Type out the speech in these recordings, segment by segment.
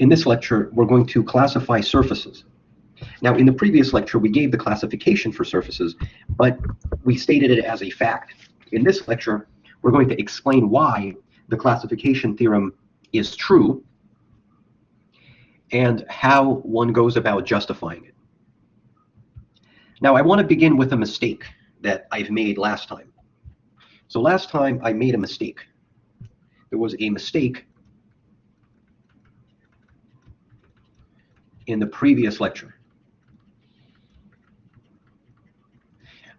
In this lecture, we're going to classify surfaces. Now, in the previous lecture, we gave the classification for surfaces, but we stated it as a fact. In this lecture, we're going to explain why the classification theorem is true and how one goes about justifying it. Now, I want to begin with a mistake that I've made last time. So last time I made a mistake. There was a mistake in the previous lecture.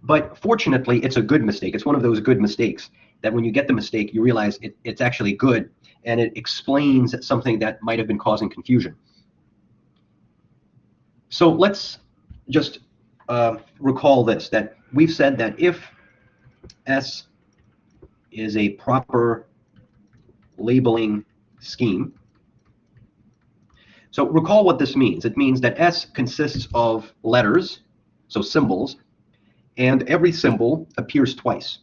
But fortunately, it's a good mistake. It's one of those good mistakes that when you get the mistake, you realize it's actually good, and it explains something that might have been causing confusion. So let's just recall this, that we've said that if S is a proper labeling scheme, so recall what this means. It means that S consists of letters, so symbols, and every symbol appears twice,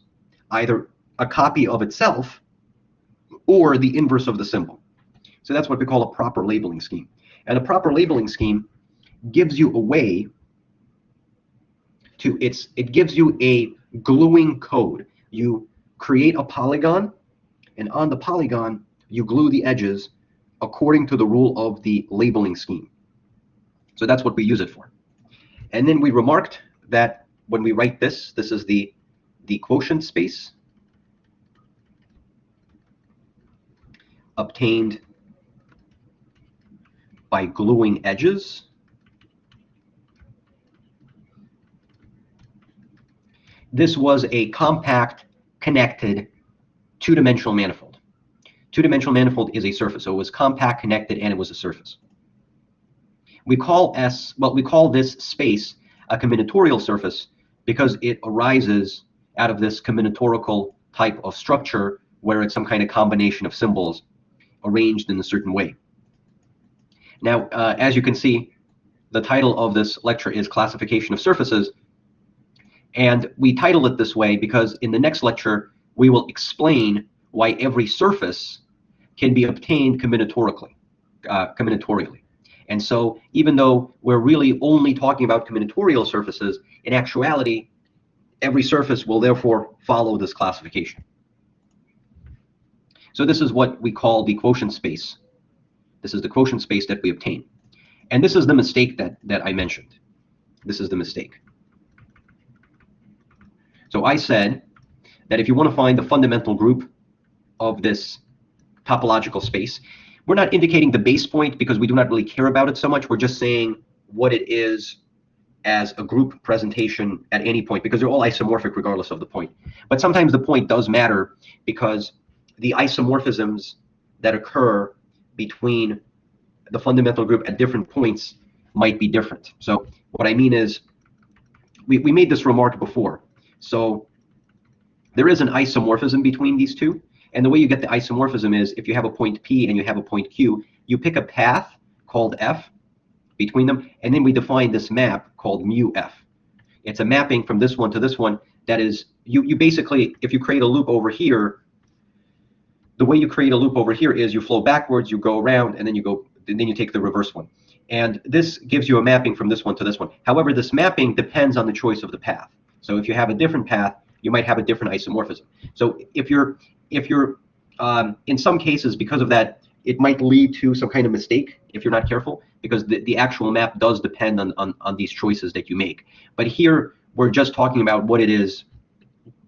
either a copy of itself or the inverse of the symbol. So that's what we call a proper labeling scheme. And a proper labeling scheme gives you a way to, it gives you a gluing code. You create a polygon, and on the polygon, you glue the edges according to the rule of the labeling scheme. So that's what we use it for. And then we remarked that when we write this, this is the quotient space obtained by gluing edges. This was a compact, connected, two-dimensional manifold. Two-dimensional manifold is a surface, so it was compact, connected, and it was a surface. We call this space a combinatorial surface because it arises out of this combinatorial type of structure where it's some kind of combination of symbols arranged in a certain way. Now, as you can see, the title of this lecture is Classification of Surfaces, and we title it this way because in the next lecture, we will explain why every surface can be obtained combinatorially. And so even though we're really only talking about combinatorial surfaces, in actuality, every surface will therefore follow this classification. So this is what we call the quotient space. This is the quotient space that we obtain. And this is the mistake that I mentioned. This is the mistake. So I said that if you want to find the fundamental group of this topological space, we're not indicating the base point because we do not really care about it so much. We're just saying what it is as a group presentation at any point, because they're all isomorphic regardless of the point. But sometimes the point does matter because the isomorphisms that occur between the fundamental group at different points might be different. So what I mean is, we made this remark before. So there is an isomorphism between these two. And the way you get the isomorphism is if you have a point P and you have a point Q, you pick a path called F between them, and then we define this map called mu F. It's a mapping from this one to this one. That is, you basically, if you create a loop over here, the way you create a loop over here is you flow backwards, you go around, and then you take the reverse one. And this gives you a mapping from this one to this one. However, this mapping depends on the choice of the path. So if you have a different path, you might have a different isomorphism. So if you're in some cases, because of that, it might lead to some kind of mistake if you're not careful, because the actual map does depend on these choices that you make. But here we're just talking about what it is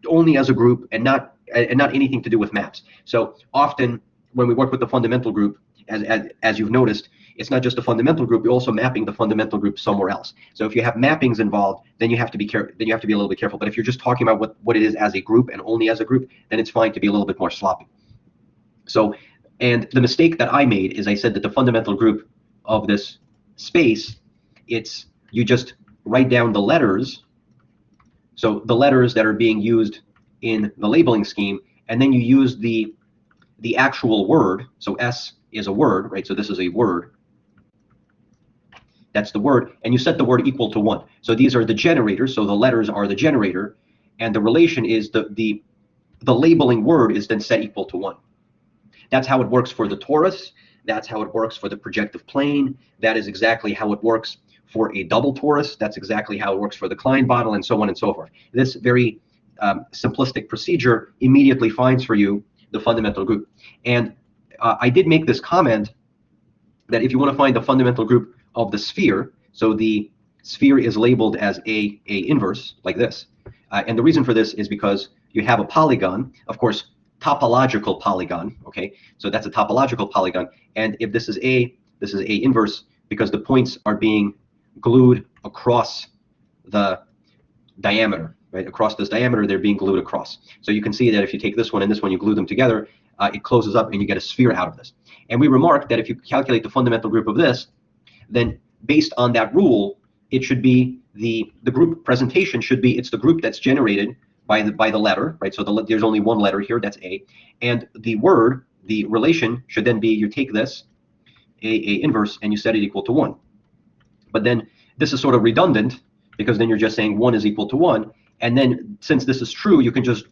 only as a group and not anything to do with maps. So often when we work with the fundamental group, as you've noticed, it's not just a fundamental group, you're also mapping the fundamental group somewhere else. So if you have mappings involved, then you have to be a little bit careful. But if you're just talking about what it is as a group and only as a group, then it's fine to be a little bit more sloppy. So, and the mistake that I made is I said that the fundamental group of this space, you just write down the letters. So the letters that are being used in the labeling scheme, and then you use the actual word. So S is a word, right? So this is a word. That's the word, and you set the word equal to 1. So these are the generators, so the letters are the generator, and the relation is the labeling word is then set equal to 1. That's how it works for the torus. That's how it works for the projective plane. That is exactly how it works for a double torus. That's exactly how it works for the Klein bottle, and so on and so forth. This very simplistic procedure immediately finds for you the fundamental group. And I did make this comment that if you want to find the fundamental group of the sphere, so the sphere is labeled as A inverse, like this. And the reason for this is because you have a polygon, of course, topological polygon, okay? So that's a topological polygon. And if this is A inverse, because the points are being glued across the diameter, right? Across this diameter, they're being glued across. So you can see that if you take this one and this one, you glue them together, it closes up and you get a sphere out of this. And we remarked that if you calculate the fundamental group of this, then based on that rule, it should be the group presentation should be, it's the group that's generated by the letter, right? So there's only one letter here, that's A. And the word, the relation should then be, you take this, A inverse, and you set it equal to 1. But then this is sort of redundant, because then you're just saying 1 is equal to 1. And then since this is true, you can just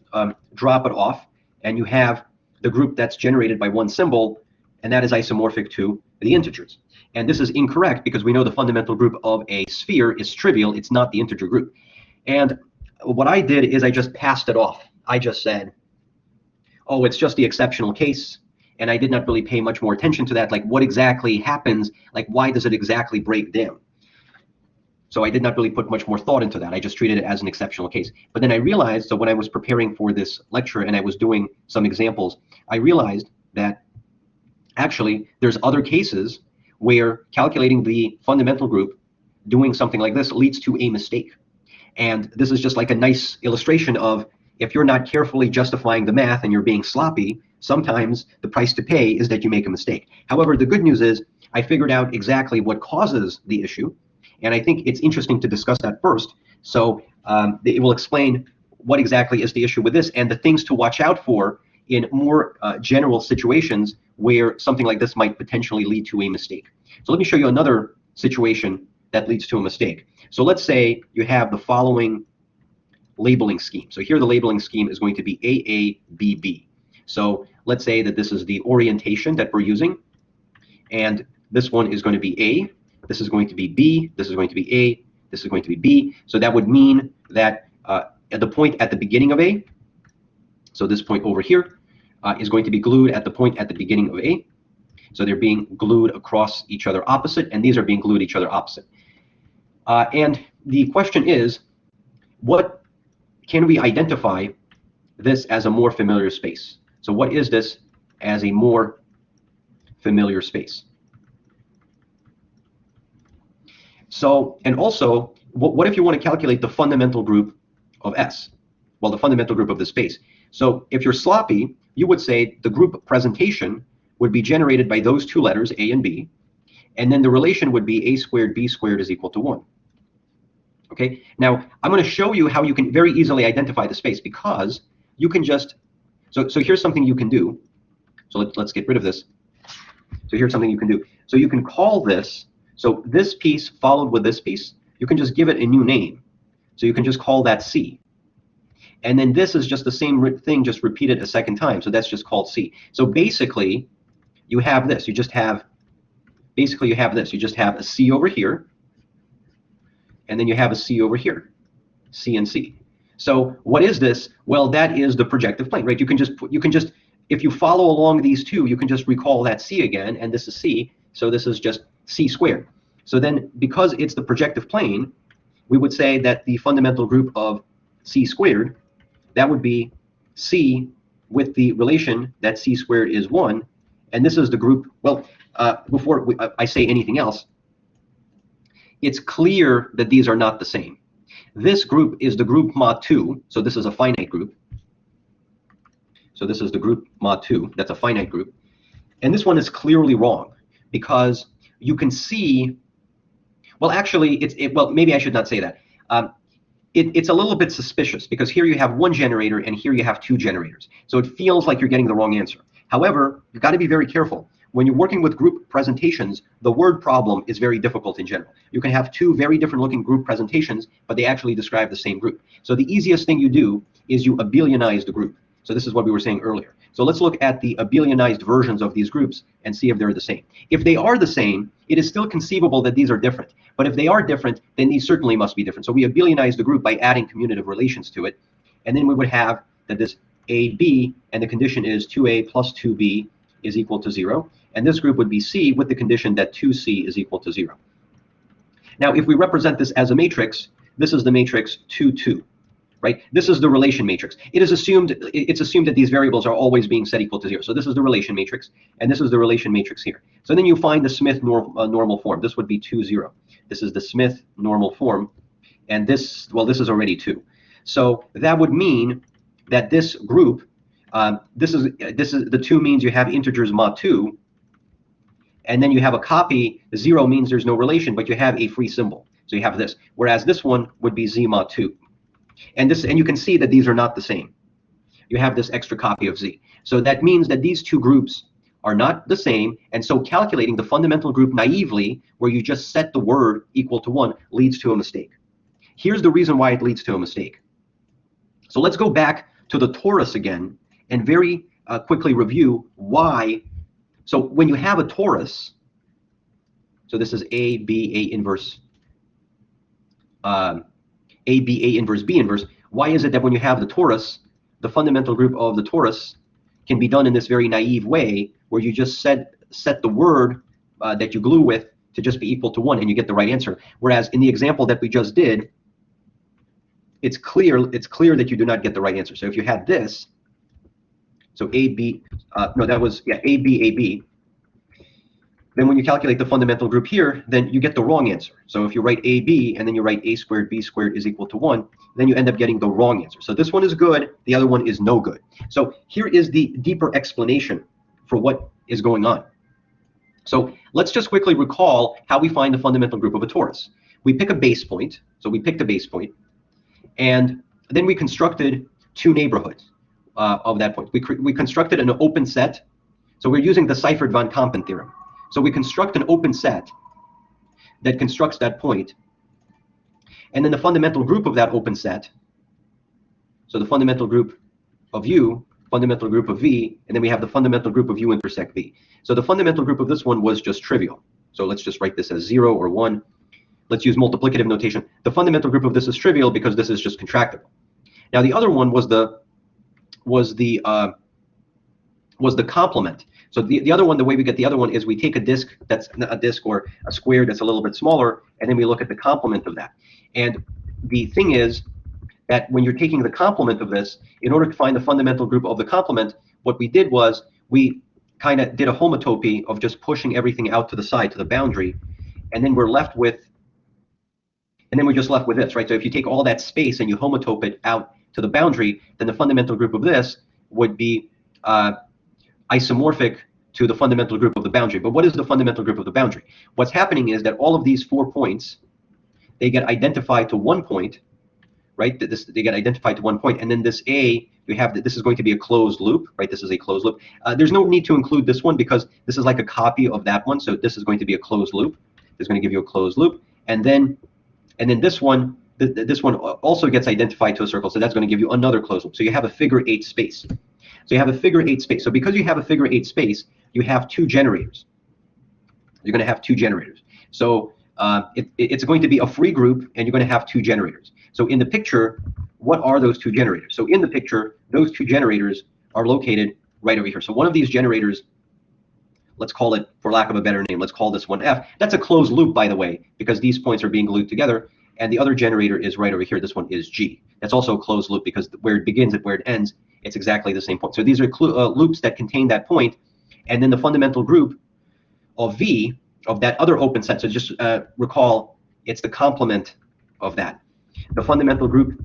drop it off, and you have the group that's generated by one symbol, and that is isomorphic to the integers. And this is incorrect because we know the fundamental group of a sphere is trivial. It's not the integer group. And what I did is I just passed it off. I just said, oh, it's just the exceptional case. And I did not really pay much more attention to that. Like, what exactly happens? Like, why does it exactly break down? So I did not really put much more thought into that. I just treated it as an exceptional case. But then I realized, so when I was preparing for this lecture and I was doing some examples, I realized that actually there's other cases where calculating the fundamental group, doing something like this, leads to a mistake. And this is just like a nice illustration of, if you're not carefully justifying the math and you're being sloppy, sometimes the price to pay is that you make a mistake. However, the good news is I figured out exactly what causes the issue. And I think it's interesting to discuss that first. So it will explain what exactly is the issue with this and the things to watch out for in more general situations where something like this might potentially lead to a mistake. So let me show you another situation that leads to a mistake. So let's say you have the following labeling scheme. So here the labeling scheme is going to be AABB. So let's say that this is the orientation that we're using, and this one is going to be A, this is going to be B, this is going to be A, this is going to be B. So that would mean that at the point at the beginning of A, so this point over here, is going to be glued at the point at the beginning of A. So they're being glued across each other opposite, and these are being glued each other opposite. And the question is, what can we identify this as a more familiar space? So what is this as a more familiar space? So, and also, what if you want to calculate the fundamental group of S? Well, the fundamental group of the space. So if you're sloppy, you would say the group presentation would be generated by those two letters, A and B, and then the relation would be A squared B squared is equal to 1. Okay, now I'm going to show you how you can very easily identify the space, because you can just, so here's something you can do. So let's get rid of this. So here's something you can do. So you can call this, so this piece followed with this piece, you can just give it a new name. So you can just call that C. And then this is just the same thing, just repeated a second time. So that's just called C. So basically, you have this. You just have, basically you have this. You just have a C over here, and then you have a C over here, C and C. So what is this? Well, that is the projective plane, right? You can just, if you follow along these two, you can just recall that C again, and this is C. So this is just C squared. So then, because it's the projective plane, we would say that the fundamental group of C squared, that would be C with the relation that C squared is 1. And this is the group, well, before I say anything else, it's clear that these are not the same. This group is the group mod 2, so this is a finite group. So this is the group mod 2, that's a finite group. And this one is clearly wrong, because you can see, well, actually, well, maybe I should not say that. It's a little bit suspicious, because here you have one generator and here you have two generators. So it feels like you're getting the wrong answer. However, you've got to be very careful. When you're working with group presentations, the word problem is very difficult in general. You can have two very different looking group presentations, but they actually describe the same group. So the easiest thing you do is you abelianize the group. So this is what we were saying earlier. So let's look at the abelianized versions of these groups and see if they're the same. If they are the same, it is still conceivable that these are different. But if they are different, then these certainly must be different. So we abelianize the group by adding commutative relations to it. And then we would have that this AB, and the condition is 2A plus 2B is equal to 0. And this group would be C with the condition that 2C is equal to 0. Now, if we represent this as a matrix, this is the matrix 2, 2. Right? This is the relation matrix. It's assumed that these variables are always being set equal to 0. So this is the relation matrix, and this is the relation matrix here. So then you find the Smith normal form. This would be 2, 0. This is the Smith normal form, and this, well, this is already 2. So that would mean that this group, this is the 2 means you have integers mod 2, and then you have a copy. 0 means there's no relation, but you have a free symbol. So you have this. Whereas this one would be z mod 2. And you can see that these are not the same. You have this extra copy of z. So that means that these two groups are not the same, and so calculating the fundamental group naively, where you just set the word equal to 1, leads to a mistake. Here's the reason why it leads to a mistake. So let's go back to the torus again and very quickly review why. So when you have a torus, so this is A, B, A inverse, A, B, A inverse, B inverse. Why is it that when you have the torus, the fundamental group of the torus can be done in this very naive way, where you just set the word that you glue with to just be equal to 1, and you get the right answer? Whereas in the example that we just did, it's clear that you do not get the right answer. So if you had this, so A, B, no, that was, yeah, A, B, A, B. Then when you calculate the fundamental group here, then you get the wrong answer. So if you write AB and then you write A squared B squared is equal to 1, then you end up getting the wrong answer. So this one is good, the other one is no good. So here is the deeper explanation for what is going on. So let's just quickly recall how we find the fundamental group of a torus. We pick a base point, so we picked a base point, and then we constructed two neighborhoods of that point. We constructed an open set, so we're using the Seifert-von Kampen theorem. So we construct an open set that constructs that point, and then the fundamental group of that open set, so the fundamental group of U, fundamental group of V, and then we have the fundamental group of U intersect V. So the fundamental group of this one was just trivial. So let's just write this as 0 or 1. Let's use multiplicative notation. The fundamental group of this is trivial because this is just contractible. Now the other one was the complement. So the other one, the way we get the other one is we take a disk that's a disk or a square that's a little bit smaller, and then we look at the complement of that. And the thing is that when you're taking the complement of this, in order to find the fundamental group of the complement, what we did was we kind of did a homotopy of just pushing everything out to the side, to the boundary, and then we're just left with this, right? So if you take all that space and you homotope it out to the boundary, then the fundamental group of this would be isomorphic to the fundamental group of the boundary. But what is the fundamental group of the boundary? What's happening is that all of these 4 points, they get identified to 1 point, right? They get identified to 1 point, and then this A, you have that this is going to be a closed loop, right? This is a closed loop. There's no need to include this one because this is like a copy of that one, so this is going to be a closed loop. It's going to give you a closed loop, and then this one, this one also gets identified to a circle, so that's going to give you another closed loop. So you have a figure 8 space. So you have a figure 8 space. So because you have a figure 8 space, you have 2 generators. You're going to have 2 generators. So it's going to be a free group, and you're going to have 2 generators. So in the picture, what are those 2 generators? So in the picture, those 2 generators are located right over here. So one of these generators, let's call it, for lack of a better name, let's call this one F. That's a closed loop, by the way, because these points are being glued together. And the other generator is right over here. This one is G. That's also a closed loop because where it begins and where it ends, it's exactly the same point. So these are loops that contain that point. And then the fundamental group of V, of that other open set, so just recall, it's the complement of that. The fundamental group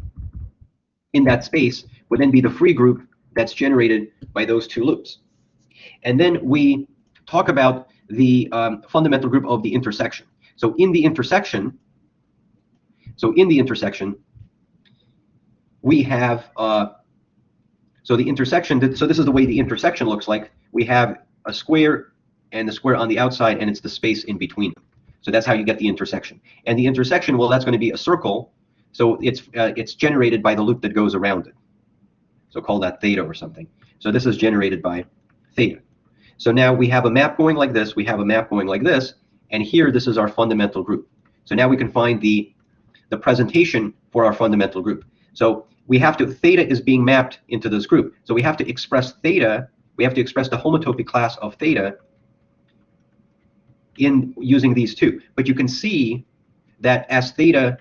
in that space would then be the free group that's generated by those 2 loops. And then we talk about the fundamental group of the intersection. So in the intersection, we have so the intersection. So this is the way the intersection looks like. We have a square and the square on the outside, and it's the space in between them. So that's how you get the intersection. And the intersection, well, that's going to be a circle. So it's generated by the loop that goes around it. So call that theta or something. So this is generated by theta. So now we have a map going like this, we have a map going like this, and here this is our fundamental group. So now we can find the presentation for our fundamental group. So we have to, theta is being mapped into this group. So we have to express theta, we have to express the homotopy class of theta in using these two. But you can see that as theta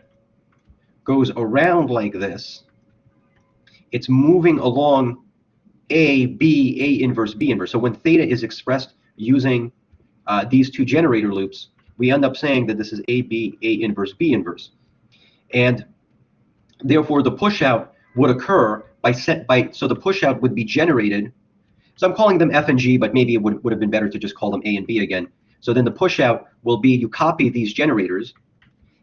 goes around like this, it's moving along A, B, A inverse, B inverse. So when theta is expressed using these two generator loops, we end up saying that this is A, B, A inverse, B inverse. And therefore the push out would occur so the push out would be generated. So I'm calling them F and G, but maybe it would have been better to just call them A and B again. So then the push out will be, you copy these generators,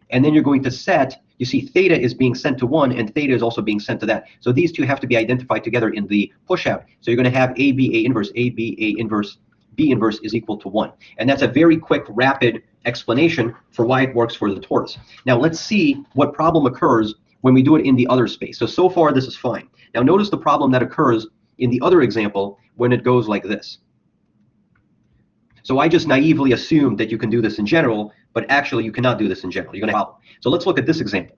and then you're going to set, you see theta is being sent to one and theta is also being sent to that. So these two have to be identified together in the push out. So you're going to have AB, A inverse, AB, A inverse, B inverse is equal to 1. And that's a very quick, rapid explanation for why it works for the torus. Now let's see what problem occurs when we do it in the other space. So far this is fine. Now notice the problem that occurs in the other example when it goes like this. So I just naively assumed that you can do this in general, but actually you cannot do this in general. You're going to have a problem. So let's look at this example.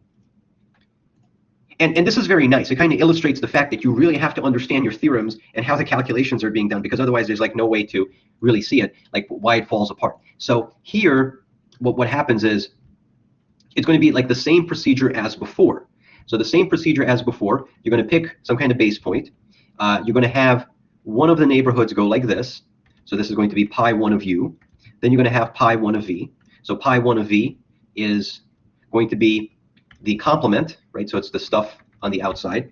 And this is very nice. It kind of illustrates the fact that you really have to understand your theorems and how the calculations are being done, because otherwise there's like no way to really see it, like why it falls apart. So here, what happens is it's going to be like the same procedure as before. So the same procedure as before, you're going to pick some kind of base point. You're going to have one of the neighborhoods go like this. So this is going to be pi 1 of u. Then you're going to have pi 1 of v. So pi 1 of v is going to be the complement, right? So it's the stuff on the outside.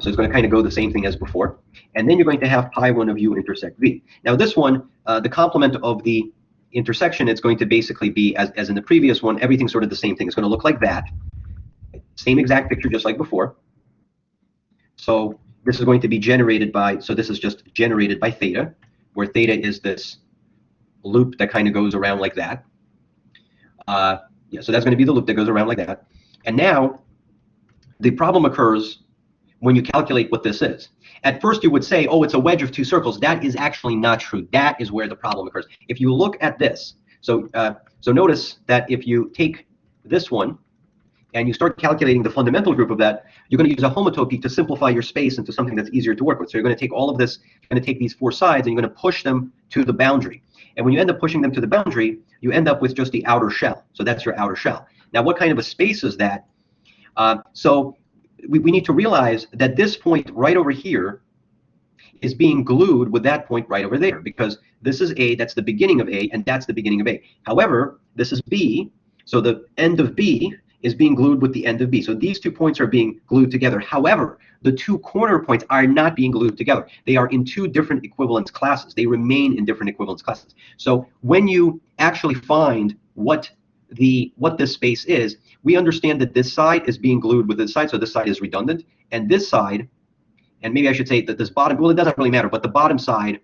So it's going to kind of go the same thing as before. And then you're going to have pi 1 of u intersect v. Now this one, the complement of the intersection, it's going to basically be, as in the previous one, everything's sort of the same thing. It's going to look like that. Same exact picture, just like before. So this is going to be generated by, so this is just generated by theta, where theta is this loop that kind of goes around like that. Yeah, so that's going to be the loop that goes around like that. And now the problem occurs when you calculate what this is. At first you would say, oh, it's a wedge of two circles. That is actually not true. That is where the problem occurs. If you look at this, so notice that if you take this one and you start calculating the fundamental group of that, you're going to use a homotopy to simplify your space into something that's easier to work with. So you're going to take all of this, you're going to take these four sides, and you're going to push them to the boundary. And when you end up pushing them to the boundary, you end up with just the outer shell. So that's your outer shell. Now, what kind of a space is that? So we need to realize that this point right over here is being glued with that point right over there, because this is A, that's the beginning of A, and that's the beginning of A. However, this is B, so the end of B is being glued with the end of B. So these 2 points are being glued together. However, the 2 corner points are not being glued together. They are in 2 different equivalence classes. They remain in different equivalence classes. So when you actually find what this space is, we understand that this side is being glued with this side, so this side is redundant, and this side, and maybe I should say that this bottom, well, it doesn't really matter, but the bottom side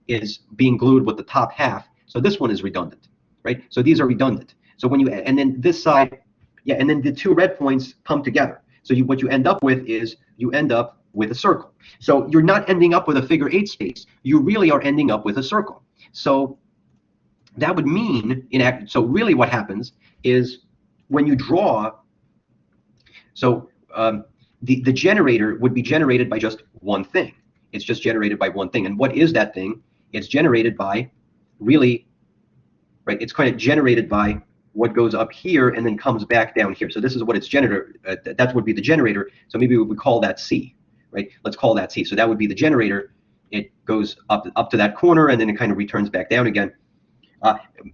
is being glued with the top half, so this one is redundant, right? So these are redundant. So when you, and then this side, yeah, and then the 2 red points come together. So what you end up with is you end up with a circle. So you're not ending up with a figure 8 space. You really are ending up with a circle. So that would mean, so really what happens is when you draw, so the generator would be generated by just one thing. It's just generated by one thing. And what is that thing? It's generated by really, right, it's kind of generated by what goes up here and then comes back down here. So this is what its generator, that would be the generator. So maybe we would call that C, right? Let's call that C. So that would be the generator. It goes up to that corner and then it kind of returns back down again.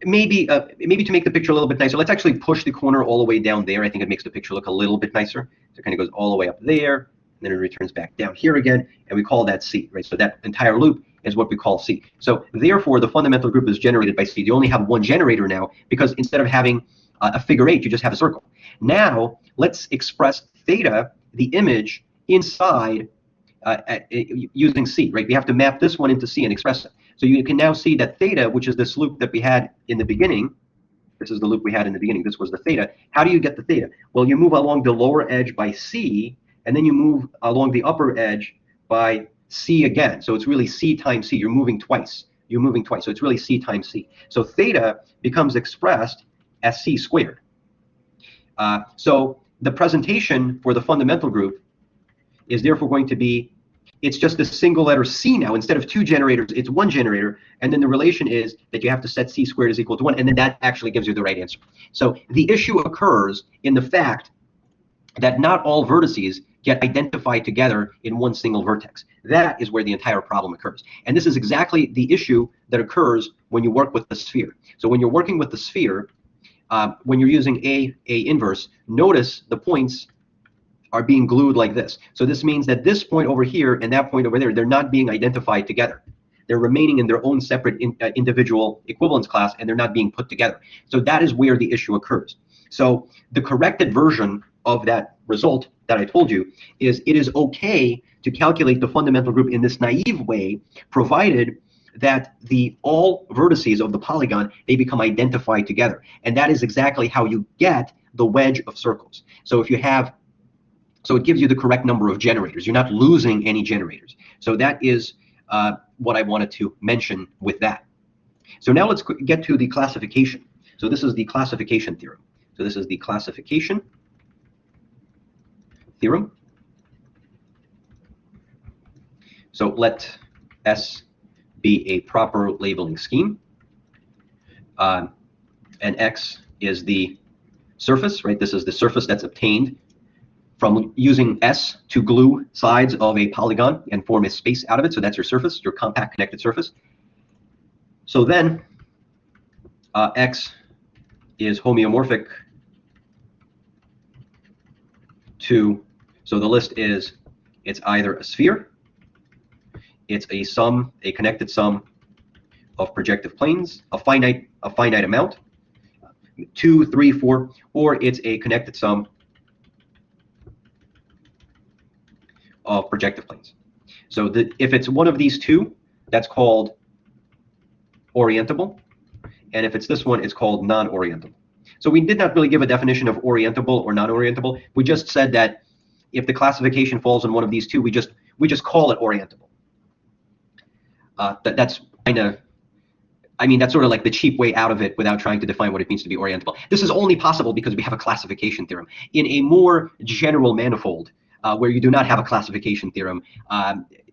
Maybe to make the picture a little bit nicer, let's actually push the corner all the way down there. I think it makes the picture look a little bit nicer. So it kind of goes all the way up there, and then it returns back down here again, and we call that C, right? So that entire loop is what we call C. So therefore, the fundamental group is generated by C. You only have one generator now, because instead of having a figure 8, you just have a circle. Now, let's express theta, the image, inside using C, right? We have to map this one into C and express it. So you can now see that theta, which is this loop that we had in the beginning, this is the loop we had in the beginning, this was the theta. How do you get the theta? Well, you move along the lower edge by C, and then you move along the upper edge by c again. So it's really c times c. You're moving twice. You're moving twice. So it's really c times c. So theta becomes expressed as c squared. So the presentation for the fundamental group is therefore going to be, it's just a single letter c now. Instead of two generators, it's one generator. And then the relation is that you have to set c squared is equal to 1. And then that actually gives you the right answer. So the issue occurs in the fact that not all vertices get identified together in one single vertex. That is where the entire problem occurs. And this is exactly the issue that occurs when you work with the sphere. So when you're working with the sphere, when you're using A inverse, notice the points are being glued like this. So this means that this point over here and that point over there, they're not being identified together. They're remaining in their own separate individual equivalence class, and they're not being put together. So that is where the issue occurs. So the corrected version of that result that I told you is it is okay to calculate the fundamental group in this naive way, provided that all vertices of the polygon, they become identified together. And that is exactly how you get the wedge of circles. So if you have, so it gives you the correct number of generators. You're not losing any generators. So that is what I wanted to mention with that. So now let's get to the classification. So this is the classification theorem. So this is the classification theorem. So let S be a proper labeling scheme, and X is the surface, right? This is the surface that's obtained from using S to glue sides of a polygon and form a space out of it. So that's your surface, your compact connected surface. So then X is homeomorphic to, so the list is, it's either a sphere, it's a sum, a connected sum of projective planes, a finite amount, 2, 3, 4, or it's a connected sum of projective planes. So if it's one of these two, that's called orientable, and if it's this one, it's called non-orientable. So we did not really give a definition of orientable or non-orientable. We just said that if the classification falls in one of these two, we just call it orientable. That's kind of, I mean, that's sort of like the cheap way out of it without trying to define what it means to be orientable. This is only possible because we have a classification theorem. In a more general manifold, where you do not have a classification theorem,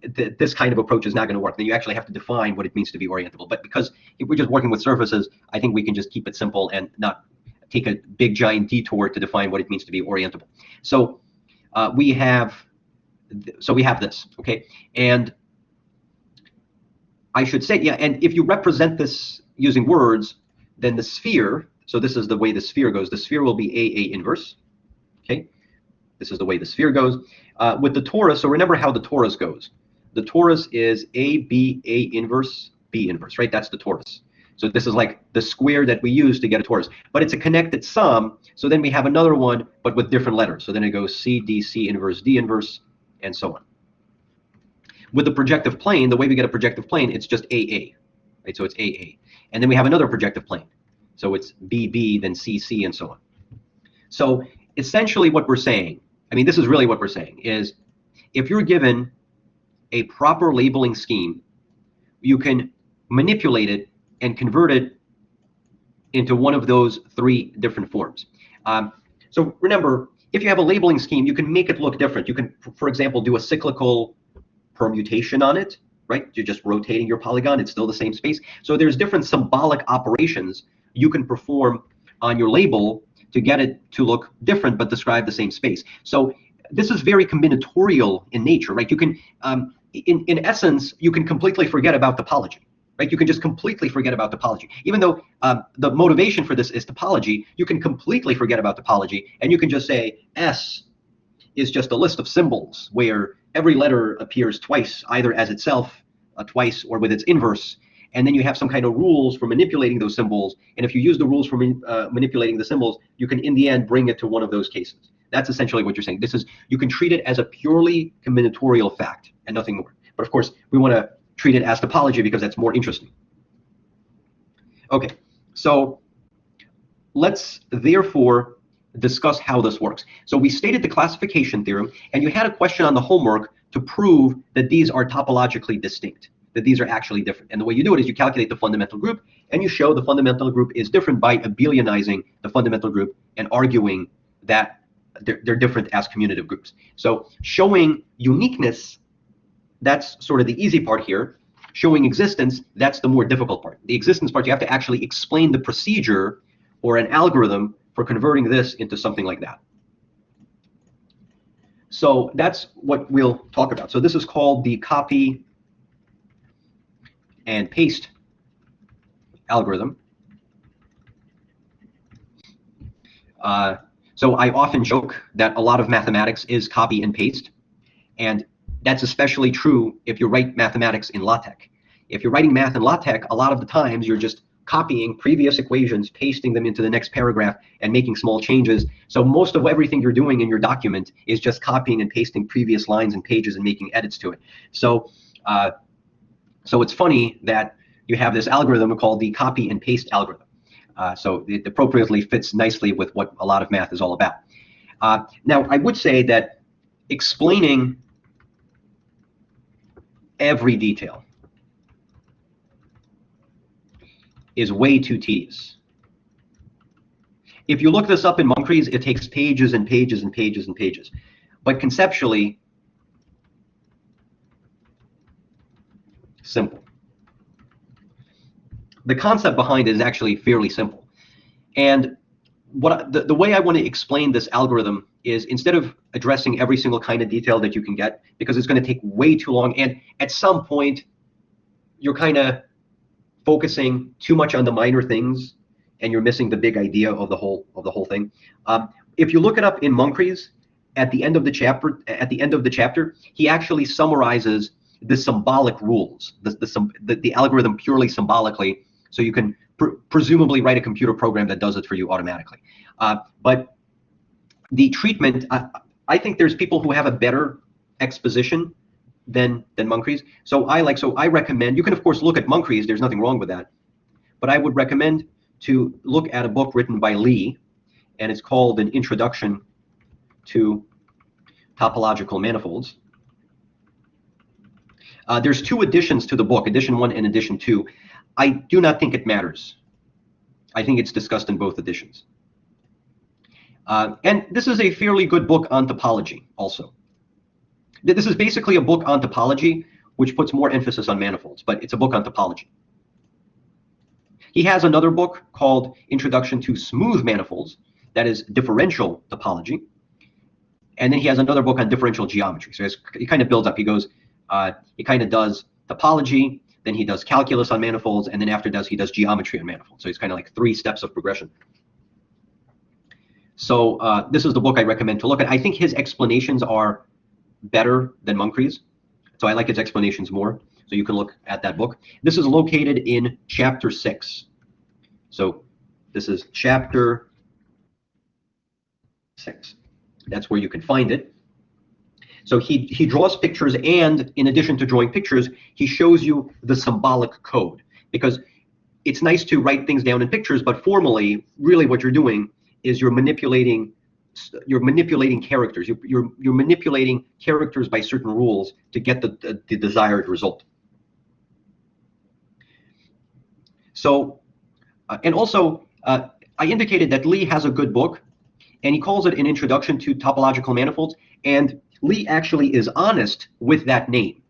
this kind of approach is not going to work. Then you actually have to define what it means to be orientable. But because if we're just working with surfaces, I think we can just keep it simple and not take a big giant detour to define what it means to be orientable. So we have this, okay? And I should say, yeah, and if you represent this using words, then the sphere, so this is the way the sphere goes. The sphere will be A inverse, okay? This is the way the sphere goes. With the torus, so remember how the torus goes. The torus is A inverse, B inverse, right? That's the torus. So this is like the square that we use to get a torus. But it's a connected sum, so then we have another one, but with different letters. So then it goes C inverse, D inverse, and so on. With the projective plane, the way we get a projective plane, it's just AA, right? So it's AA. And then we have another projective plane. So it's BB, then CC, and so on. So essentially what we're saying, I mean, this is really what we're saying, is if you're given a proper labeling scheme, you can manipulate it and convert it into one of those three different forms. So remember, if you have a labeling scheme, you can make it look different. You can, for example, do a cyclical permutation on it, right? You're just rotating your polygon. It's still the same space. So there's different symbolic operations you can perform on your label to get it to look different but describe the same space. So this is very combinatorial in nature, right? You can, in essence, you can completely forget about topology, right? You can just completely forget about topology. Even though the motivation for this is topology, you can completely forget about topology, and you can just say S is just a list of symbols where every letter appears twice, either as itself twice or with its inverse. And then you have some kind of rules for manipulating those symbols. And if you use the rules for manipulating the symbols, you can, in the end, bring it to one of those cases. That's essentially what you're saying. This is, you can treat it as a purely combinatorial fact and nothing more. But of course, we want to treat it as topology because that's more interesting. Okay, so let's therefore discuss how this works. So we stated the classification theorem, and you had a question on the homework to prove that these are topologically distinct, that these are actually different. And the way you do it is you calculate the fundamental group, and you show the fundamental group is different by abelianizing the fundamental group and arguing that they're different as commutative groups. So showing uniqueness, that's sort of the easy part here. Showing existence, that's the more difficult part. The existence part, you have to actually explain the procedure or an algorithm for converting this into something like that. So that's what we'll talk about. So this is called the copy and paste algorithm. So I often joke that a lot of mathematics is copy and paste, and that's especially true if you write mathematics in LaTeX. If you're writing math in LaTeX, a lot of the times you're just copying previous equations, pasting them into the next paragraph, and making small changes. So most of everything you're doing in your document is just copying and pasting previous lines and pages and making edits to it. So, so it's funny that you have this algorithm called the copy and paste algorithm. So it appropriately fits nicely with what a lot of math is all about. Now, I would say that explaining every detail is way too tedious. If you look this up in Moncrief, it takes pages and pages and pages and pages. But conceptually, simple. The concept behind it is actually fairly simple. And what the way I want to explain this algorithm is, instead of addressing every single kind of detail that you can get, because it's going to take way too long, and at some point you're kind of focusing too much on the minor things and you're missing the big idea of the whole thing. If you look it up in Moncrief, at the end of the chapter, he actually summarizes the symbolic rules, the algorithm purely symbolically, so you can presumably write a computer program that does it for you automatically. But the treatment, I think there's people who have a better exposition than Moncrief. So I recommend, you can of course look at Moncrief, there's nothing wrong with that, but I would recommend to look at a book written by Lee, and it's called An Introduction to Topological Manifolds. There's two editions to the book, edition 1 and edition 2. I do not think it matters. I think it's discussed in both editions. And this is a fairly good book on topology also. This is basically a book on topology, which puts more emphasis on manifolds, but it's a book on topology. He has another book called Introduction to Smooth Manifolds, that is differential topology. And then he has another book on differential geometry. So he kind of builds up. He goes, he kind of does topology, then he does calculus on manifolds, and then after he does geometry on manifolds. So it's kind of like 3 steps of progression. So this is the book I recommend to look at. I think his explanations are better than Moncrief's, so I like his explanations more. So you can look at that book. This is located in chapter 6. So this is chapter 6. That's where you can find it. So he draws pictures, and in addition to drawing pictures, he shows you the symbolic code, because it's nice to write things down in pictures, but formally, really what you're doing is you're manipulating characters. You're manipulating characters by certain rules to get the desired result. So, and also, I indicated that Lee has a good book, and he calls it An Introduction to Topological Manifolds. And Lee actually is honest with that name,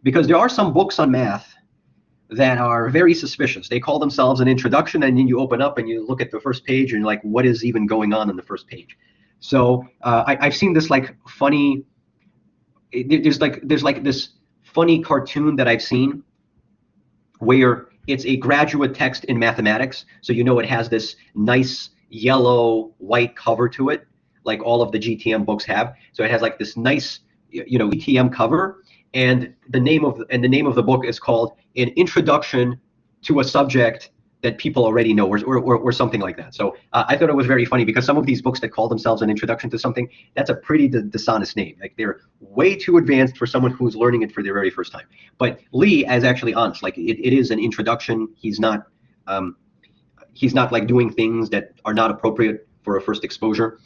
because there are some books on math that are very suspicious. They call themselves an introduction, and then you open up and you look at the first page and you're like, what is even going on in the first page? So I've seen this like funny, there's like this funny cartoon that I've seen where it's a graduate text in mathematics. So you know it has this nice yellow white cover to it, like all of the GTM books have. So it has like this nice, GTM cover, and the name of the book is called An Introduction to a Subject That People Already Know, or something like that. So I thought it was very funny, because some of these books that call themselves an introduction to something, that's a pretty dishonest name. Like, they're way too advanced for someone who's learning it for the very first time. But Lee is actually honest. Like, it is an introduction. He's not like doing things that are not appropriate for a first exposure.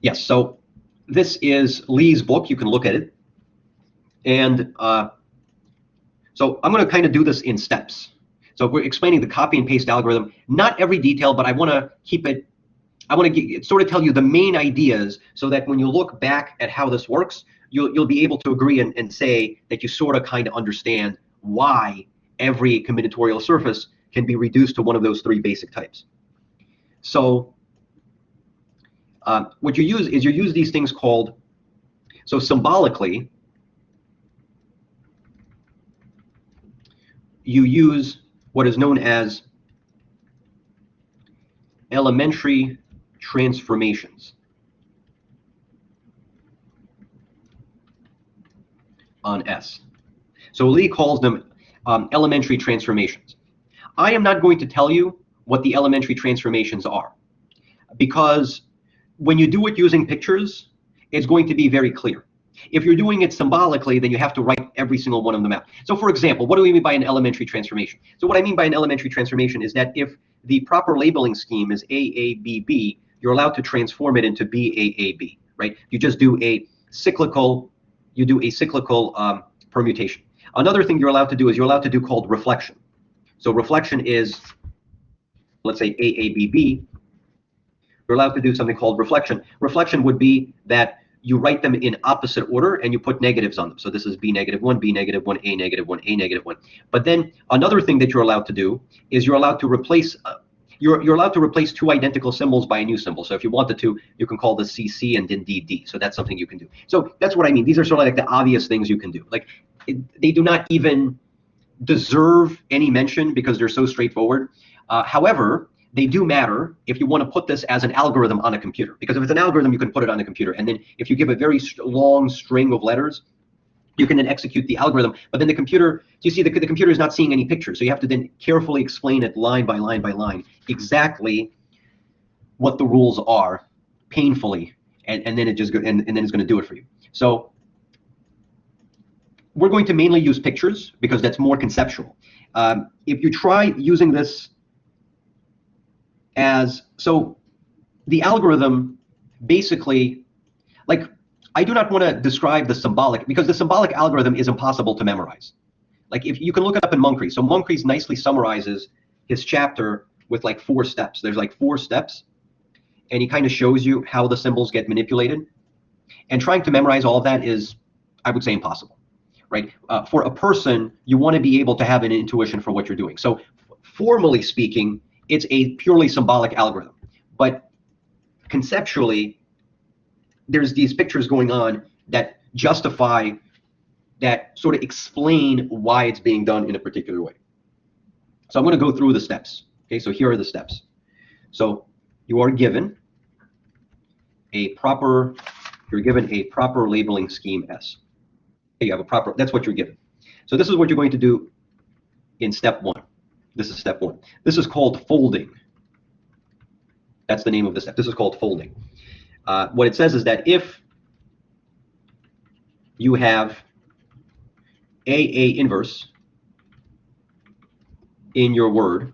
Yes, so this is Lee's book. You can look at it. And so I'm going to kind of do this in steps. So if we're explaining the copy and paste algorithm, not every detail, but I want to keep it, I want to sort of tell you the main ideas so that when you look back at how this works, you'll be able to agree and say that you sort of kind of understand why every combinatorial surface can be reduced to one of those three basic types. So what you use is you use these things called, so symbolically, you use what is known as elementary transformations on S. So Lee calls them elementary transformations. I am not going to tell you what the elementary transformations are, because when you do it using pictures, it's going to be very clear. If you're doing it symbolically, then you have to write every single one of them out. So for example, what do we mean by an elementary transformation? So what I mean by an elementary transformation is that if the proper labeling scheme is AABB, you're allowed to transform it into BAAB, right? You just do a cyclical, permutation. Another thing you're allowed to do is you're allowed to do called reflection. So reflection is, let's say AABB, you're allowed to do something called reflection. Reflection would be that you write them in opposite order and you put negatives on them. So this is B-1, B-1, A-1, A-1. But then another thing that you're allowed to do is you're allowed to replace you're allowed to replace two identical symbols by a new symbol. So if you wanted to, you can call this CC and then DD. So that's something you can do. So that's what I mean. These are sort of like the obvious things you can do. Like they do not even deserve any mention because they're so straightforward. However, they do matter if you want to put this as an algorithm on a computer, because if it's an algorithm, you can put it on a computer. And then if you give a very long string of letters, you can then execute the algorithm. But then the computer, you see, the computer is not seeing any pictures. So you have to then carefully explain it line by line by line exactly what the rules are painfully. And then it just go, and then it's going to do it for you. So we're going to mainly use pictures because that's more conceptual. If you try using this as, so the algorithm basically, like, I do not want to describe the symbolic, because the symbolic algorithm is impossible to memorize. Like, if you can look it up in Moncrief. So Moncrief nicely summarizes his chapter with like 4 steps. There's like 4 steps, and he kind of shows you how the symbols get manipulated. And trying to memorize all of that is, I would say, impossible, right? For a person, you want to be able to have an intuition for what you're doing. So formally speaking, it's a purely symbolic algorithm. But conceptually, there's these pictures going on that justify, that sort of explain why it's being done in a particular way. So I'm going to go through the steps. Okay, so here are the steps. So you are given a proper, you're given a proper labeling scheme S. Okay, you have a proper, that's what you're given. So this is what you're going to do in step 1. This is step 1. This is called folding. That's the name of the step. This is called folding. What it says is that if you have AA inverse in your word,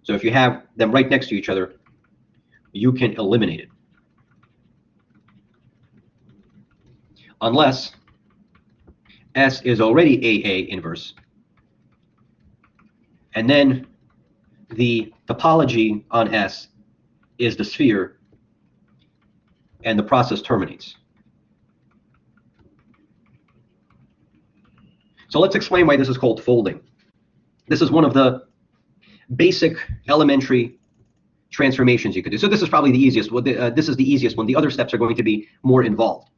so if you have them right next to each other, you can eliminate it. Unless S is already AA inverse. And then the topology on S is the sphere, and the process terminates. So let's explain why this is called folding. This is one of the basic elementary transformations you could do. So this is probably the easiest. This is the easiest one. The other steps are going to be more involved.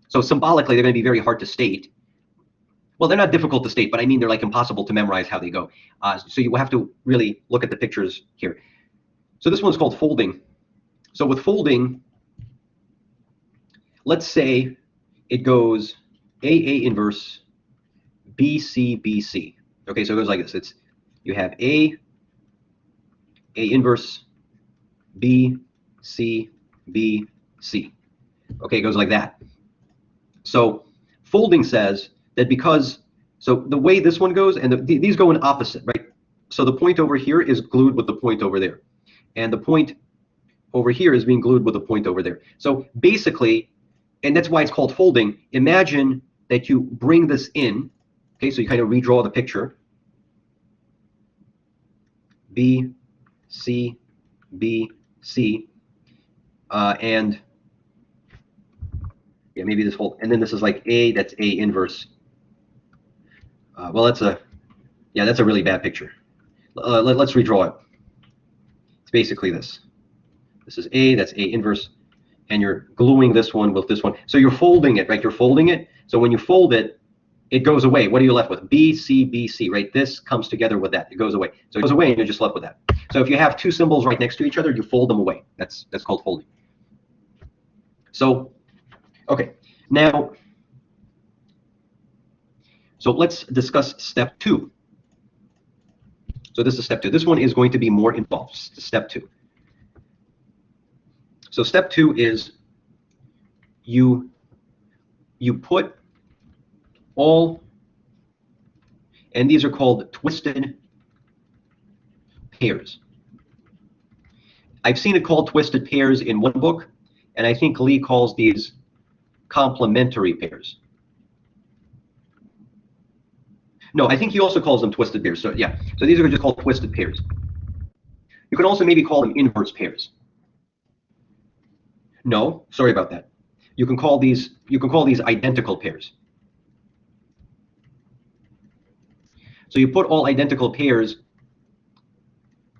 So symbolically, they're going to be very hard to state. Well, they're not difficult to state, but I mean they're like impossible to memorize how they go. So you have to really look at the pictures here. So this one's called folding. So with folding, let's say it goes AA inverse BC BC. Okay, so it goes like this. It's, you have A inverse B C B C. Okay, it goes like that. So folding says that because, so the way this one goes, and these go in opposite, right? So the point over here is glued with the point over there, and the point over here is being glued with the point over there. So basically, and that's why it's called folding. Imagine that you bring this in, okay, so you kind of redraw the picture. B, C, B, C, and yeah, maybe this whole, and then this is like A, that's A inverse. Well, that's a really bad picture. Let's redraw it. It's basically this. This is A, that's A inverse, and you're gluing this one with this one. So you're folding it, right? You're folding it. So when you fold it, it goes away. What are you left with? B, C, B, C, right? This comes together with that. It goes away. So it goes away, and you're just left with that. So if you have two symbols right next to each other, you fold them away. That's called folding. So, okay. Now, so let's discuss step 2. So this is step 2. This one is going to be more involved. Step 2. So step 2 is you put all, and these are called twisted pairs. I've seen it called twisted pairs in one book, and I think Lee calls these complementary pairs. No, I think he also calls them twisted pairs. So yeah, so these are just called twisted pairs. You can also maybe call them inverse pairs. No, sorry about that. You can call these identical pairs. So you put all identical pairs.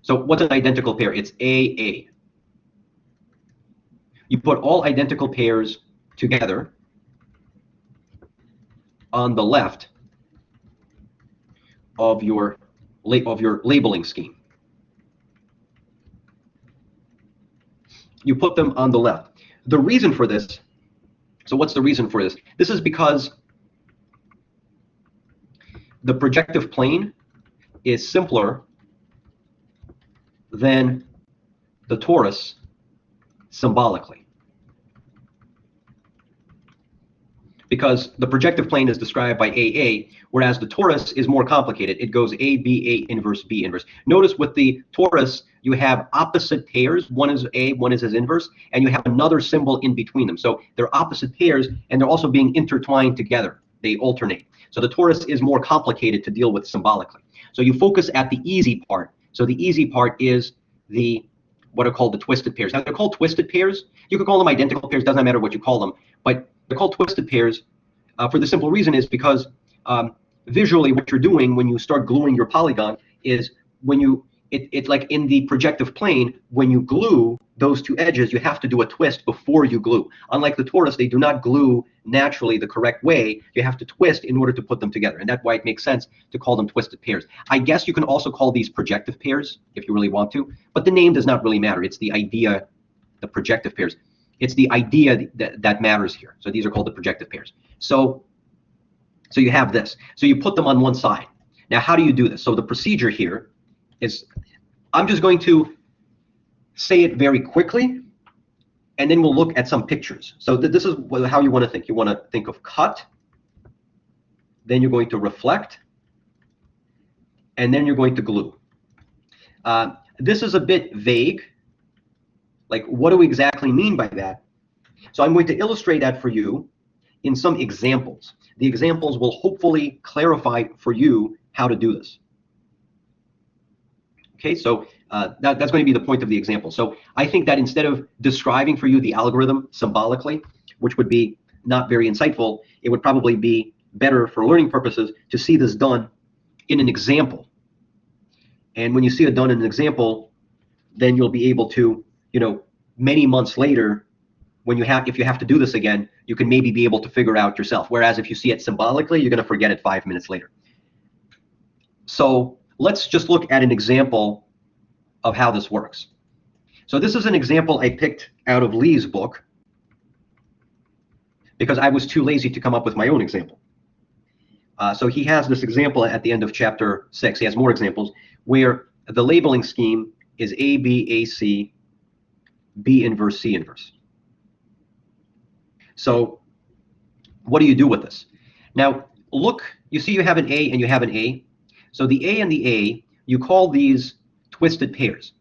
So what's an identical pair? It's AA. You put all identical pairs together on the left of your labeling scheme. You put them on the left. The reason for this, so what's the reason for this? This is because the projective plane is simpler than the torus symbolically. Because the projective plane is described by AA, whereas the torus is more complicated. It goes A, B, A inverse, B inverse. Notice with the torus, you have opposite pairs. One is A, one is his inverse, and you have another symbol in between them. So they're opposite pairs, and they're also being intertwined together. They alternate. So the torus is more complicated to deal with symbolically. So you focus at the easy part. So the easy part is what are called the twisted pairs. Now they're called twisted pairs. You could call them identical pairs, doesn't matter what you call them, but they're called twisted pairs for the simple reason is because visually what you're doing when you start gluing your polygon is when you, it's like in the projective plane, when you glue those two edges, you have to do a twist before you glue. Unlike the torus, they do not glue naturally the correct way. You have to twist in order to put them together. And that's why it makes sense to call them twisted pairs. I guess you can also call these projective pairs if you really want to, but the name does not really matter. It's the idea, the projective pairs. It's the idea that matters here. So these are called the projective pairs. So you have this. So you put them on one side. Now, how do you do this? So the procedure here is, I'm just going to say it very quickly, and then we'll look at some pictures. So this is how you want to think. You want to think of cut, then you're going to reflect, and then you're going to glue. This is a bit vague. Like, what do we exactly mean by that? So I'm going to illustrate that for you in some examples. The examples will hopefully clarify for you how to do this. Okay, so that's going to be the point of the example. So I think that instead of describing for you the algorithm symbolically, which would be not very insightful, it would probably be better for learning purposes to see this done in an example. And when you see it done in an example, then you'll be able to, many months later, if you have to do this again, you can maybe be able to figure out yourself. Whereas if you see it symbolically, you're going to forget it 5 minutes later. So let's just look at an example of how this works. So this is an example I picked out of Lee's book because I was too lazy to come up with my own example. So he has this example at the end of chapter 6. He has more examples where the labeling scheme is A, B, A, C, B inverse, C inverse. So what do you do with this? Now, look, you see you have an A and you have an A. So the A and the A, you call these twisted pairs.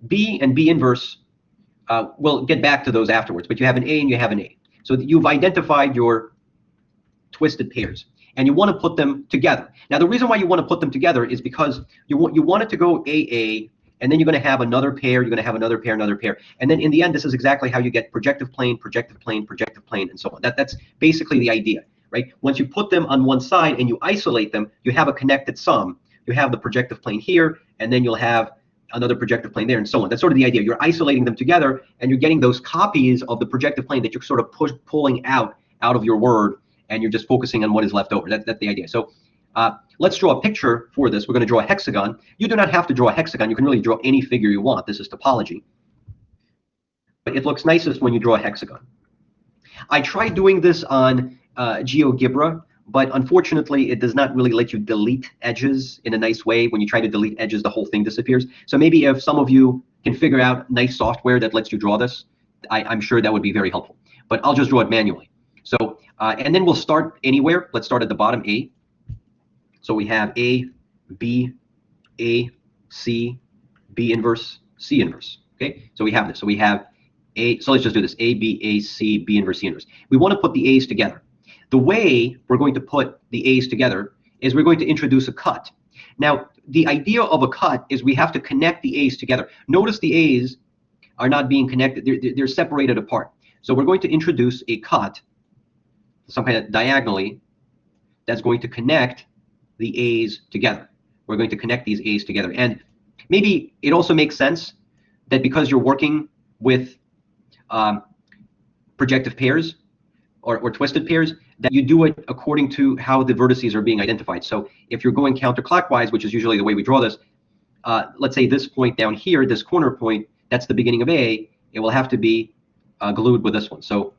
B and B inverse, we'll get back to those afterwards, but you have an A and you have an A. So that you've identified your twisted pairs, and you want to put them together. Now, the reason why you want to put them together is because you want it to go AA, and then you're going to have another pair, you're going to have another pair, another pair, and then in the end, this is exactly how you get projective plane, projective plane, projective plane, and so on. That's basically the idea, right? Once you put them on one side and you isolate them, you have a connected sum. You have the projective plane here, and then you'll have another projective plane there, and so on. That's sort of the idea. You're isolating them together, and you're getting those copies of the projective plane that you're sort of pulling out of your word, and you're just focusing on what is left over. That's the idea. So let's draw a picture for this. We're going to draw a hexagon. You do not have to draw a hexagon. You can really draw any figure you want. This is topology. But it looks nicest when you draw a hexagon. I tried doing this on GeoGebra, but unfortunately, it does not really let you delete edges in a nice way. When you try to delete edges, the whole thing disappears. So maybe if some of you can figure out nice software that lets you draw this, I'm sure that would be very helpful. But I'll just draw it manually. So, and then we'll start anywhere. Let's start at the bottom, A. So we have A, B, A, C, B inverse, C inverse. Okay, so we have this. So we have A, so let's just do this, A, B, A, C, B inverse, C inverse. We want to put the A's together. The way we're going to put the A's together is we're going to introduce a cut. Now, the idea of a cut is we have to connect the A's together. Notice the A's are not being connected. They're separated apart. So we're going to introduce a cut, some kind of diagonally, that's going to connect the A's together. We're going to connect these A's together. And maybe it also makes sense that because you're working with projective pairs or twisted pairs, that you do it according to how the vertices are being identified. So if you're going counterclockwise, which is usually the way we draw this, let's say this point down here, this corner point, that's the beginning of A, it will have to be glued with this one. So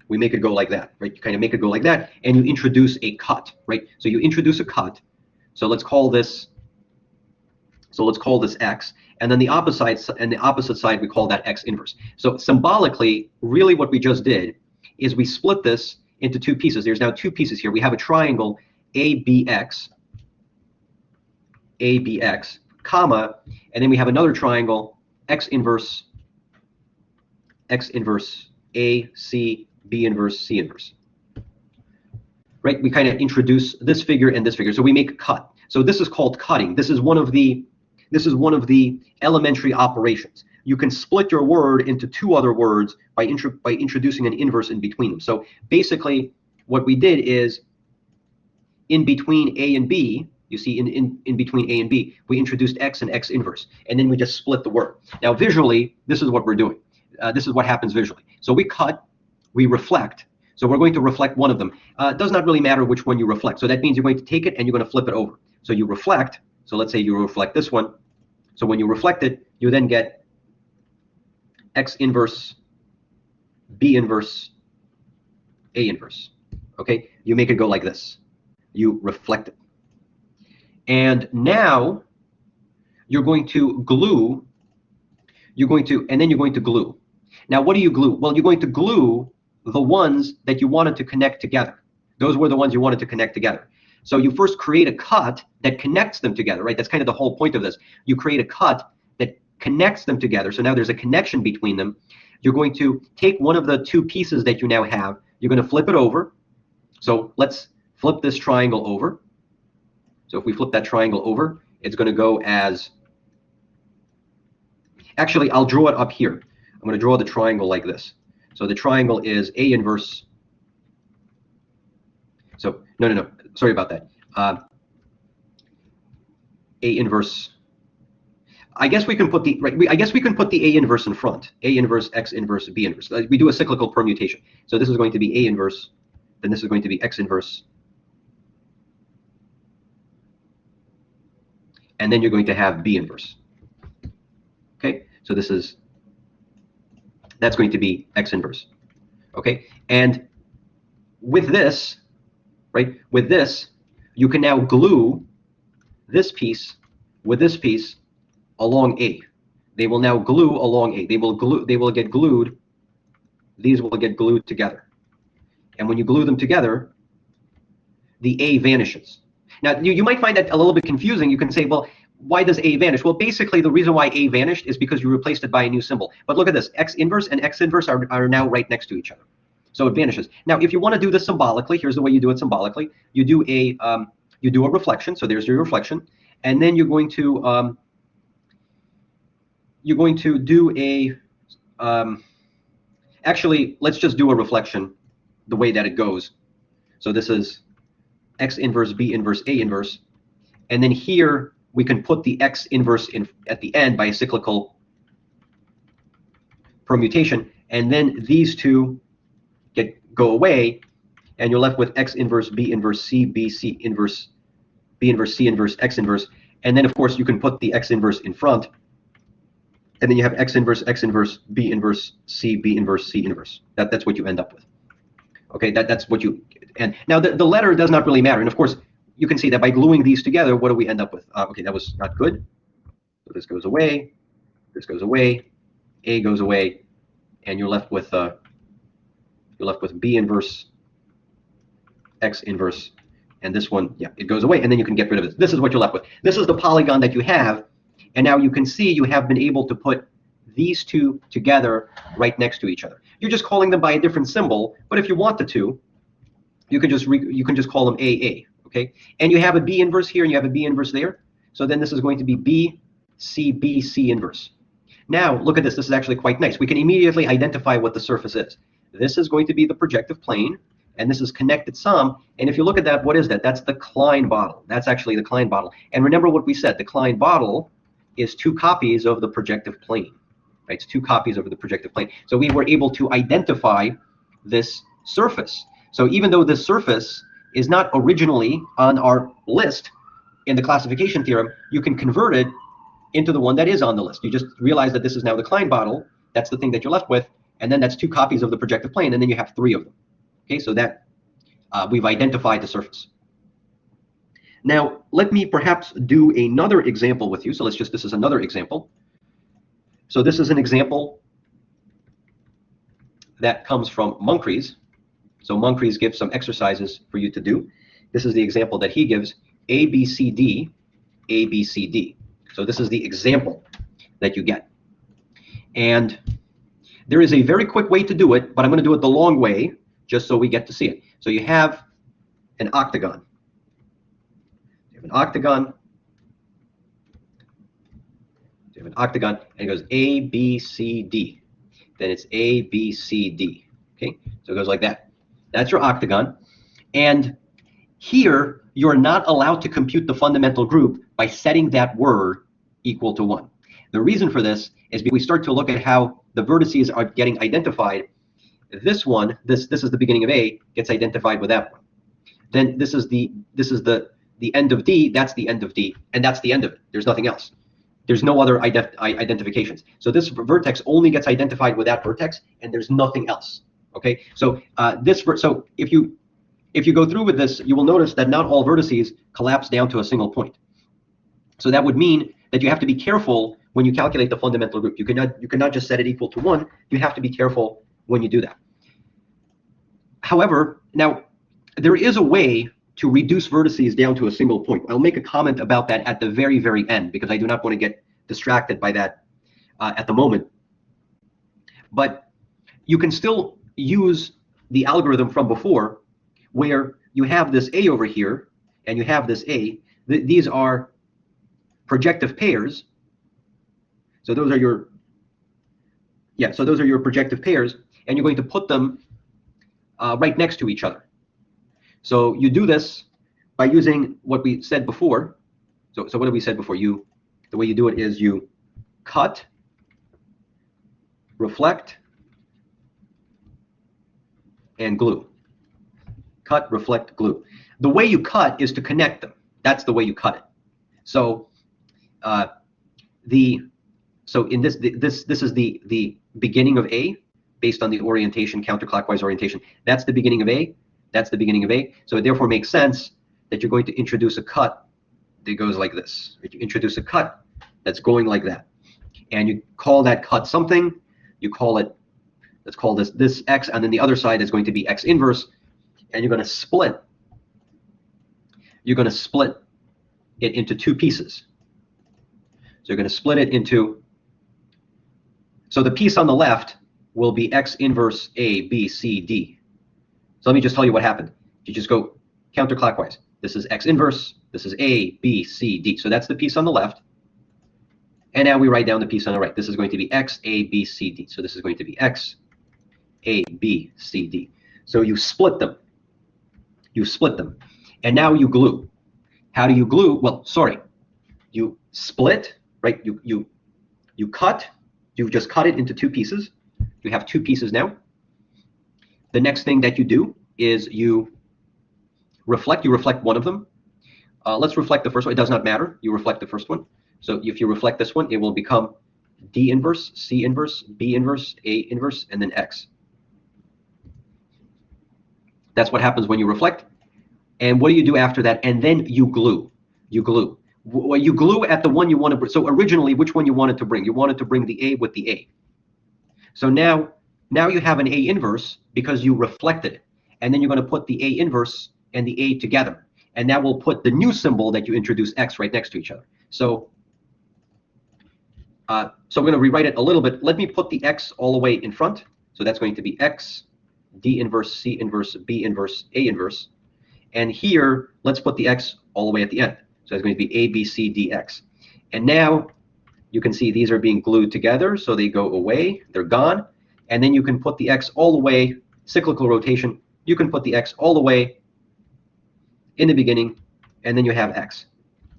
we make it go like that, right? You kind of make it go like that, and you introduce a cut, right? So you introduce a cut. So let's call this X, and then the opposite side we call that X inverse. So symbolically, really what we just did is we split this into two pieces. There's now two pieces here. We have a triangle ABX, comma, and then we have another triangle X inverse AC, B inverse, C inverse. Right? We kind of introduce this figure and this figure. So we make a cut. So this is called cutting. This is one of the elementary operations. You can split your word into two other words by introducing an inverse in between them. So basically, what we did is in between A and B, you see in between A and B, we introduced X and X inverse, and then we just split the word. Now visually, this is what we're doing. This is what happens visually. So we cut, we reflect. So we're going to reflect one of them. It does not really matter which one you reflect. So that means you're going to take it and you're going to flip it over. So you reflect. So let's say you reflect this one. So when you reflect it, you then get X inverse, B inverse, A inverse. Okay, you make it go like this. You reflect it. And now you're going to glue. And then you're going to glue. Now, what do you glue? Well, you're going to glue the ones that you wanted to connect together. Those were the ones you wanted to connect together. So you first create a cut that connects them together, right? That's kind of the whole point of this. You create a cut that connects them together. So now there's a connection between them. You're going to take one of the two pieces that you now have. You're going to flip it over. So let's flip this triangle over. So if we flip that triangle over, it's going to go as, actually, I'll draw it up here. I'm going to draw the triangle like this. So the triangle is A inverse. So no, sorry about that. A inverse. I guess we can put the I guess we can put the A inverse in front. A inverse, X inverse, B inverse. We do a cyclical permutation. So this is going to be A inverse. Then this is going to be X inverse. And then you're going to have B inverse. Okay, so that's going to be X inverse. Okay, and with this, right, with this, you can now glue this piece with this piece along A. They will now glue along A. They will get glued. These will get glued together. And when you glue them together, the A vanishes. Now, you might find that a little bit confusing. You can say, well, why does A vanish? Well, basically, the reason why A vanished is because you replaced it by a new symbol. But look at this. X inverse and X inverse are now right next to each other. So it vanishes. Now, if you want to do this symbolically, here's the way you do it symbolically. You do a reflection. So there's your reflection, and then you're going to do a actually, let's just do a reflection the way that it goes. So this is X inverse, B inverse, A inverse, and then here we can put the X inverse in at the end by a cyclical permutation, and then these two go away, and you're left with X inverse, B inverse, C, B, C inverse, B inverse, C inverse, X inverse, and then of course you can put the X inverse in front, and then you have X inverse, B inverse, C, B inverse, C inverse. That's what you end up with. Okay, that's what you, and now the letter does not really matter, and of course you can see that by gluing these together, what do we end up with? Okay, that was not good. So this goes away, A goes away, and you're left with B inverse, X inverse, and this one, yeah, it goes away, and then you can get rid of it. This is what you're left with. This is the polygon that you have, and now you can see you have been able to put these two together right next to each other. You're just calling them by a different symbol, but if you wanted to, you can just call them AA, okay? And you have a B inverse here, and you have a B inverse there, so then this is going to be B, C inverse. Now, look at this. This is actually quite nice. We can immediately identify what the surface is. This is going to be the projective plane, and this is connected some. And if you look at that, what is that? That's the Klein bottle. That's actually the Klein bottle. And remember what we said. The Klein bottle is 2 copies of the projective plane. Right? It's 2 copies of the projective plane. So we were able to identify this surface. So even though this surface is not originally on our list in the classification theorem, you can convert it into the one that is on the list. You just realize that this is now the Klein bottle. That's the thing that you're left with, and then that's 2 copies of the projective plane, and then you have 3 of them. Okay, so that we've identified the surface. Now, let me perhaps do another example with you. So this is another example. So this is an example that comes from Moncrief. So Moncrief gives some exercises for you to do. This is the example that he gives, A, B, C, D, A, B, C, D. So this is the example that you get. And there is a very quick way to do it, but I'm going to do it the long way just so we get to see it. So you have an octagon. You have an octagon. You have an octagon, and it goes A, B, C, D. Then it's A, B, C, D. Okay, so it goes like that. That's your octagon. And here, you're not allowed to compute the fundamental group by setting that word equal to 1. The reason for this is because we start to look at how the vertices are getting identified. This one, this is the beginning of A, gets identified with that one. Then this is the end of D, that's the end of D, and that's the end of it. There's nothing else. There's no other identifications. So this vertex only gets identified with that vertex, and there's nothing else. Okay, so so if you go through with this, you will notice that not all vertices collapse down to a single point. So that would mean that you have to be careful when you calculate the fundamental group. You cannot just set it equal to 1. You have to be careful when you do that. However, now there is a way to reduce vertices down to a single point. I'll make a comment about that at the very, very end because I do not want to get distracted by that at the moment. But you can still use the algorithm from before where you have this A over here and you have this A. These are projective pairs. So those are your projective pairs, and you're going to put them right next to each other. So you do this by using what we said before. So what have we said before? The way you do it is you cut, reflect, and glue. Cut, reflect, glue. The way you cut is to connect them. That's the way you cut it. So in this is the beginning of A based on the orientation, counterclockwise orientation. That's the beginning of A. That's the beginning of A. So it therefore makes sense that you're going to introduce a cut that goes like this. You introduce a cut that's going like that. And you call that cut something. You call it, let's call this X, and then the other side is going to be X inverse. And you're going to split. You're going to split it into 2 pieces. So you're going to split it into, so the piece on the left will be X inverse A, B, C, D. So let me just tell you what happened. You just go counterclockwise. This is X inverse. This is A, B, C, D. So that's the piece on the left. And now we write down the piece on the right. This is going to be X, A, B, C, D. So this is going to be X, A, B, C, D. So you split them. You split them. And now you glue. How do you glue? Well, sorry. You split, right? You cut. You just cut it into two pieces. You have two pieces now. The next thing that you do is you reflect. You reflect one of them. Let's reflect the first one. It does not matter. You reflect the first one. So if you reflect this one, it will become D inverse, C inverse, B inverse, A inverse, and then X. That's what happens when you reflect. And what do you do after that? And then you glue. You glue. Well, you glue at the one you want to bring. So originally, which one you wanted to bring? You wanted to bring the A with the A. So now you have an A inverse because you reflected it. And then you're going to put the A inverse and the A together. And that will put the new symbol that you introduce X right next to each other. So I'm going to rewrite it a little bit. Let me put the X all the way in front. So that's going to be X, D inverse, C inverse, B inverse, A inverse. And here, let's put the X all the way at the end. So it's going to be A, B, C, D, X. And now you can see these are being glued together. So they go away. They're gone. And then you can put the X all the way, cyclical rotation. You can put the X all the way in the beginning. And then you have X.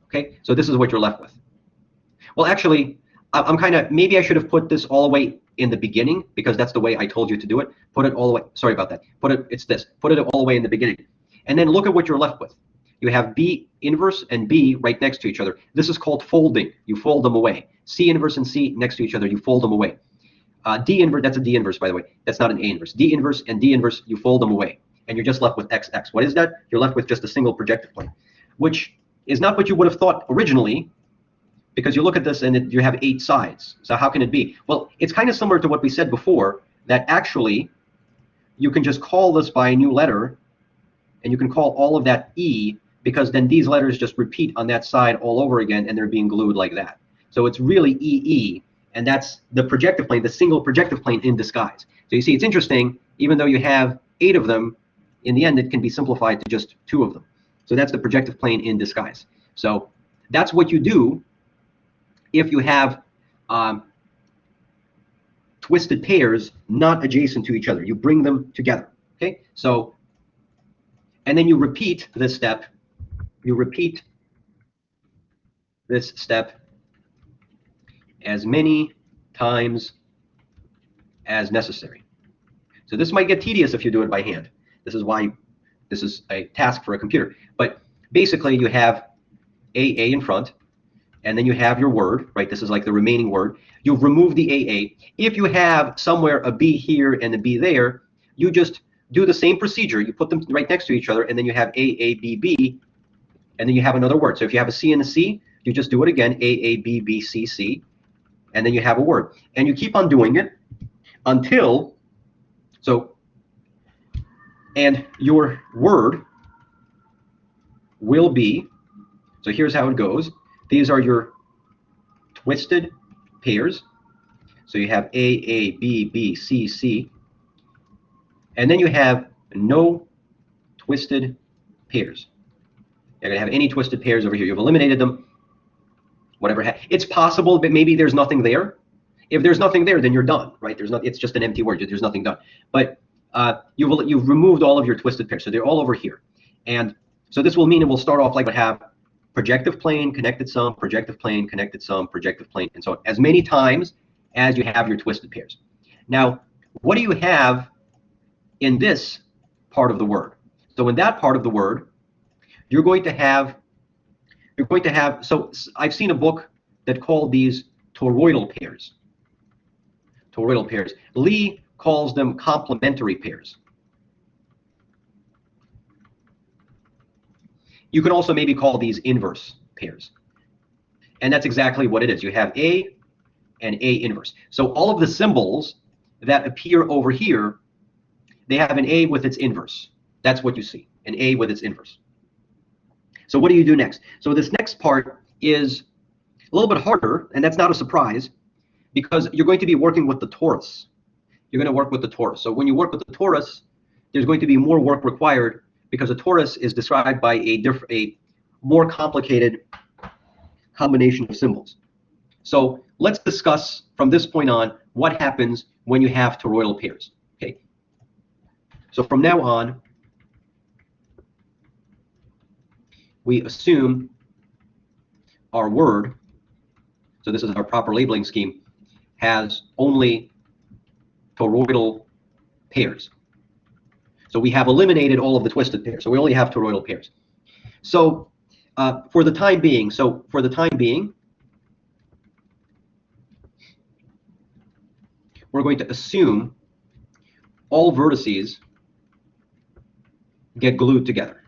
Okay, so this is what you're left with. Well, actually, I'm kind of, maybe I should have put this all the way in the beginning because that's the way I told you to do it. Put it all the way, sorry about that. It's this, put it all the way in the beginning. And then look at what you're left with. You have B inverse and B right next to each other. This is called folding. You fold them away. C inverse and C next to each other, you fold them away. D inverse, that's a D inverse, by the way. That's not an A inverse. D inverse and D inverse, you fold them away. And you're just left with XX. What is that? You're left with just a single projective plane, which is not what you would have thought originally, because you look at this and you have 8 sides. So how can it be? Well, it's kind of similar to what we said before, that actually you can just call this by a new letter, and you can call all of that E, because then these letters just repeat on that side all over again, and they're being glued like that. So it's really EE, and that's the projective plane, the single projective plane in disguise. So you see, it's interesting, even though you have 8 of them, in the end, it can be simplified to just 2 of them. So that's the projective plane in disguise. So that's what you do if you have twisted pairs not adjacent to each other. You bring them together, okay? So, and then you repeat this step. You repeat this step as many times as necessary. So this might get tedious if you do it by hand. This is why this is a task for a computer. But basically, you have A in front, and then you have your word, right? This is like the remaining word. You've removed the AA. If you have somewhere a B here and a B there, you just do the same procedure. You put them right next to each other, and then you have AABB, and then you have another word. So if you have a C and a C, you just do it again, AABBCC, and then you have a word. And you keep on doing it until, and your word will be, so here's how it goes. These are your twisted pairs. So you have A, A, B, B, C, C. And then you have no twisted pairs. You're going to have any twisted pairs over here. You've eliminated them. Whatever. It's possible, but maybe there's nothing there. If there's nothing there, then you're done, right? It's just an empty word. There's nothing done. But you've removed all of your twisted pairs. So they're all over here. And so this will mean it will start off like we have projective plane, connected sum, projective plane, connected sum, projective plane, and so on, as many times as you have your twisted pairs. Now, what do you have in this part of the word? So in that part of the word, you're going to have, so I've seen a book that called these toroidal pairs. Toroidal pairs. Lee calls them complementary pairs. You can also maybe call these inverse pairs. And that's exactly what it is. You have A and A inverse. So all of the symbols that appear over here, they have an A with its inverse. That's what you see, an A with its inverse. So what do you do next? So this next part is a little bit harder, and that's not a surprise, because you're going to be working with the torus. You're going to work with the torus. So when you work with the torus, there's going to be more work required because a torus is described by a more complicated combination of symbols. So let's discuss from this point on what happens when you have toroidal pairs. Okay. So from now on, we assume our word, so this is our proper labeling scheme, has only toroidal pairs. So we have eliminated all of the twisted pairs. So we only have toroidal pairs. So for the time being, we're going to assume all vertices get glued together.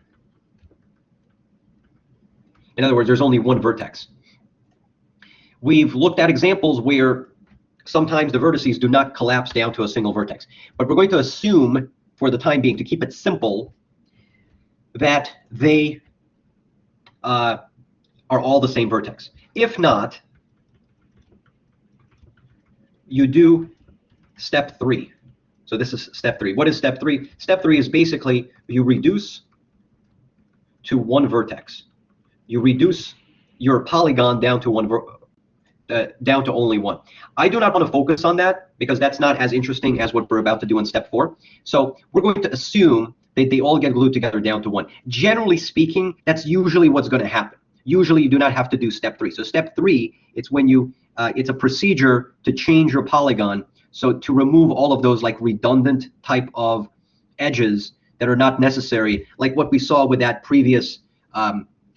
In other words, there's only one vertex. We've looked at examples where sometimes the vertices do not collapse down to a single vertex. But we're going to assume, for the time being, to keep it simple, that they are all the same vertex. If not, you do step 3. So this is step 3. What is step 3? Step 3 is basically you reduce to one vertex. You reduce your polygon down to down to only one. I do not want to focus on that because that's not as interesting as what we're about to do in step 4. So we're going to assume that they all get glued together down to one. Generally speaking, that's usually what's going to happen. Usually you do not have to do step 3. So step 3, it's when you, it's a procedure to change your polygon. So to remove all of those like redundant type of edges that are not necessary, like what we saw with that previous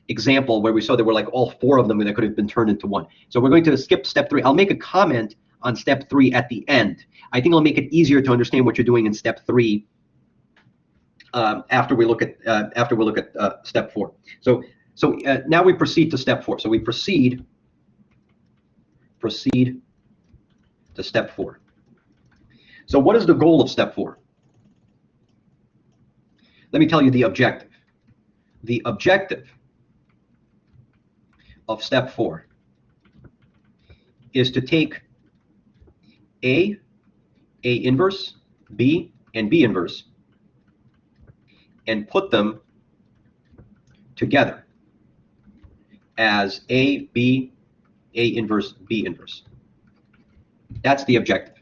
example where we saw there were like all 4 of them that could have been turned into one. So we're going to skip step 3. I'll make a comment on step 3 at the end. I think it'll make it easier to understand what you're doing in step 3 after we look at step 4. So now we proceed to step 4. So we proceed to step 4. So what is the goal of step 4? Let me tell you the objective. The objective of step 4 is to take A inverse, B, and B inverse and put them together as A, B, A inverse, B inverse. That's the objective.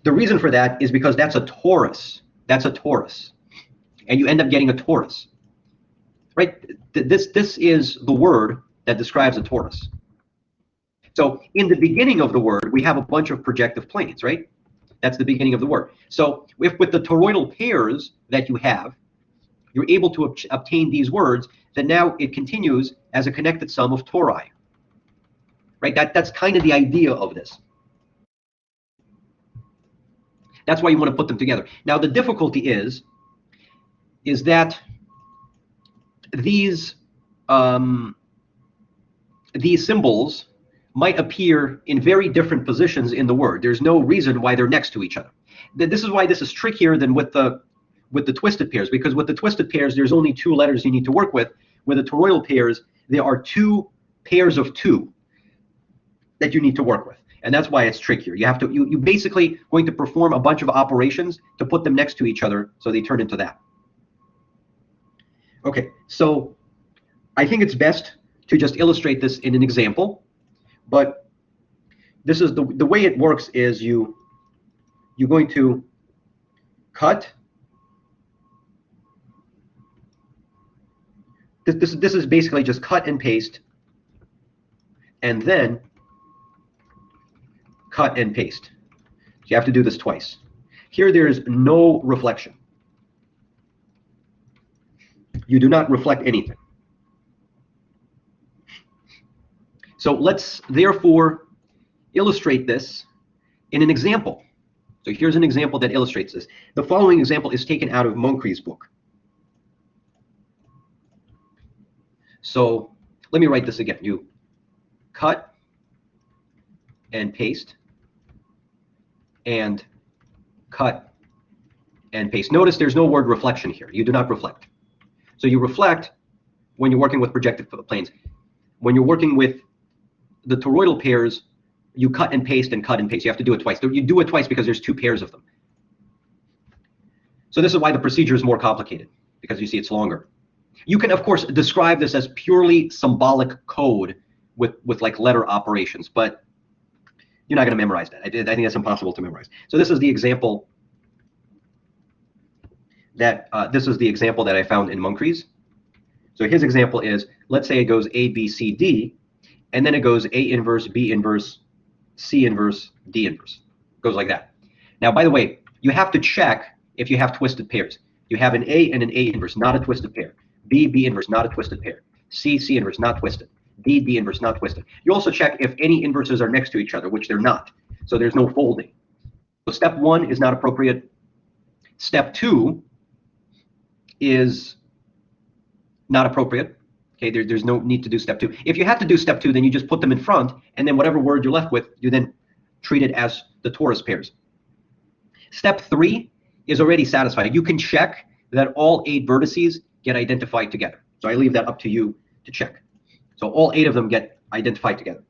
The reason for that is because that's a torus. That's a torus. And you end up getting a torus. Right? This is the word that describes a torus. So in the beginning of the word, we have a bunch of projective planes, right? That's the beginning of the word. So if with the toroidal pairs that you have, you're able to obtain these words, then now it continues as a connected sum of tori. Right? That's kind of the idea of this. That's why you want to put them together. Now the difficulty is that these symbols might appear in very different positions in the word. There's no reason why they're next to each other. This is why this is trickier than with the twisted pairs, because with the twisted pairs, there's only 2 letters you need to work with. With the toroidal pairs, there are 2 pairs of 2 that you need to work with. And that's why it's trickier. You basically going to perform a bunch of operations to put them next to each other so they turn into that. Okay, so I think it's best to just illustrate this in an example, but this is the way it works is you're going to cut. This is basically just cut and paste, and then cut and paste. So you have to do this twice. Here there's no reflection. You do not reflect anything. So let's therefore illustrate this in an example. So here's an example that illustrates this. The following example is taken out of Moncrief's book. So let me write this again. You cut and paste and cut and paste. Notice there's no word reflection here. You do not reflect. So you reflect when you're working with projective planes. When you're working with the toroidal pairs, you cut and paste and cut and paste. You have to do it twice. You do it twice because there's 2 pairs of them. So this is why the procedure is more complicated, because you see it's longer. You can, of course, describe this as purely symbolic code with like letter operations, but you're not going to memorize that. I think that's impossible to memorize. So this is the example that I found in Moncrief's. So his example is, let's say it goes A, B, C, D, and then it goes A inverse, B inverse, C inverse, D inverse. It goes like that. Now, by the way, you have to check if you have twisted pairs. You have an A and an A inverse, not a twisted pair. B, B inverse, not a twisted pair. C, C inverse, not twisted. D, D inverse, not twisted. You also check if any inverses are next to each other, which they're not. So there's no folding. So step 1 is not appropriate. Step 2 is not appropriate. Okay, there's no need to do step 2. If you have to do step 2, then you just put them in front, and then whatever word you're left with, you then treat it as the torus pairs. Step 3 is already satisfied. You can check that all 8 vertices get identified together. So I leave that up to you to check. So all 8 of them get identified together.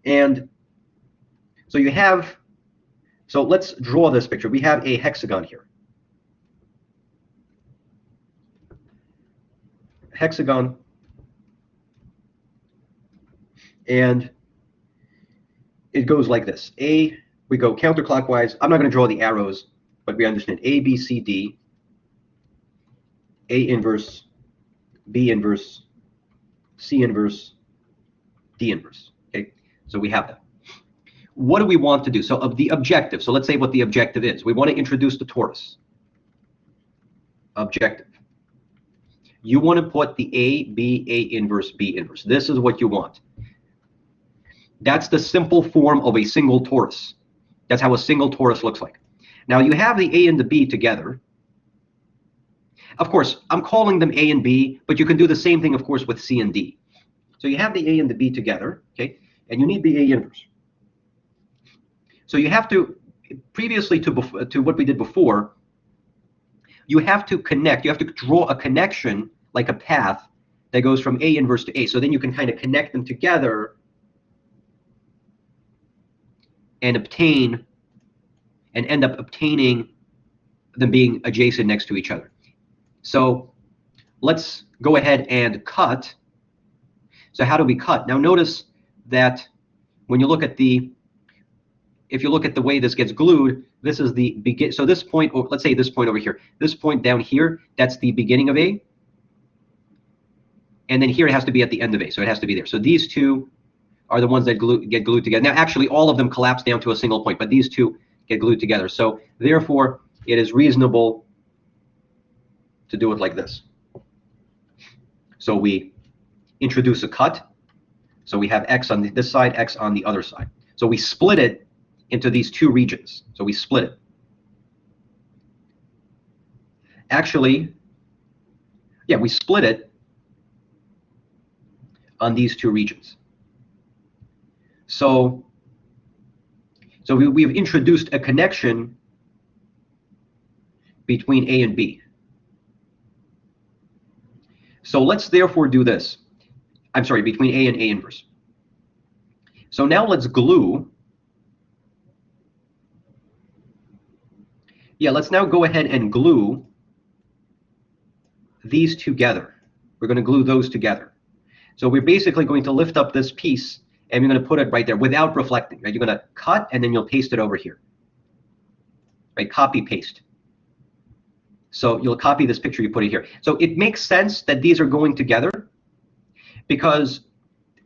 And so you have, so let's draw this picture. We have a hexagon here. Hexagon. And it goes like this. A, we go counterclockwise. I'm not going to draw the arrows, but we understand A, B, C, D, A inverse, B inverse, C inverse, D inverse. Okay, so we have that. What do we want to do? So of the objective, so let's say what the objective is. We want to introduce the torus. Objective. You want to put the A, B, A inverse, B inverse. This is what you want. That's the simple form of a single torus. That's how a single torus looks like. Now you have the A and the B together. Of course, I'm calling them A and B, but you can do the same thing, of course, with C and D. So you have the A and the B together, okay, and you need the A inverse. So you have to, previously to what we did before, you have to connect, you have to draw a connection, like a path, that goes from A inverse to A. So then you can kind of connect them together and obtain, and end up obtaining them being adjacent next to each other. So let's go ahead and cut. So how do we cut? Now notice that when you look at the, if you look at the way this gets glued, this is the begin. So this point, or let's say this point over here, this point down here, that's the beginning of A. And then here it has to be at the end of A, so it has to be there. So these two are the ones that get glued together. Now actually all of them collapse down to a single point, but these two get glued together. So therefore it is reasonable to do it like this. So we introduce a cut. So we have X on this side, X on the other side. So we split it into these two regions. So we split it. Actually, yeah, we split it on these two regions. So we've introduced a connection between A and B. So let's therefore do this. I'm sorry, between A and A inverse. So now let's glue. Yeah, let's now go ahead and glue these together. We're going to glue those together. So we're basically going to lift up this piece and we're going to put it right there without reflecting. Right? You're going to cut and then you'll paste it over here. Right? Copy, paste. So you'll copy this picture, you put it here. So it makes sense that these are going together because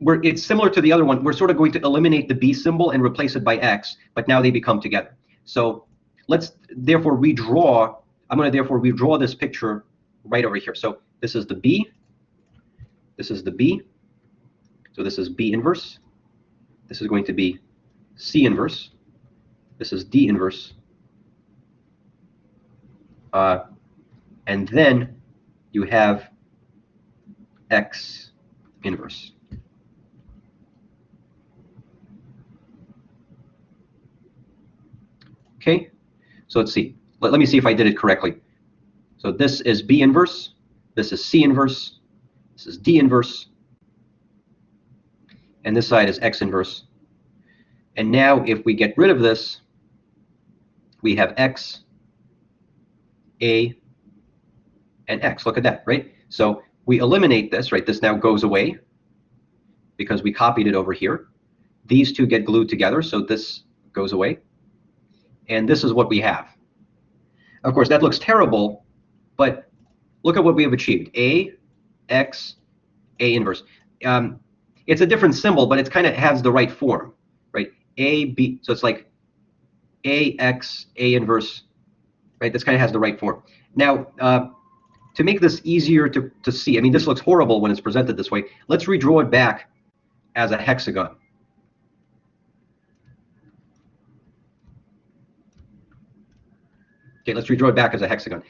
it's similar to the other one. We're sort of going to eliminate the B symbol and replace it by X, but now they become together. So let's therefore redraw. I'm going to therefore redraw this picture right over here. So this is the B. This is the B. So this is B inverse. This is going to be C inverse. This is D inverse. And then you have X inverse. Okay, so let's see. Let me see if I did it correctly. So this is B inverse. This is C inverse. This is D inverse. And this side is X inverse. And now if we get rid of this, we have X A, and X. Look at that, right? So we eliminate this, right? This now goes away because we copied it over here. These two get glued together, so this goes away. And this is what we have. Of course, that looks terrible, but look at what we have achieved. A, X, A inverse. It's a different symbol, but it kind of has the right form, right? A, B, so it's like A, X, A inverse, right? This kind of has the right form. Now, to make this easier to see, I mean, this looks horrible when it's presented this way. Let's redraw it back as a hexagon. Okay, let's redraw it back as a hexagon.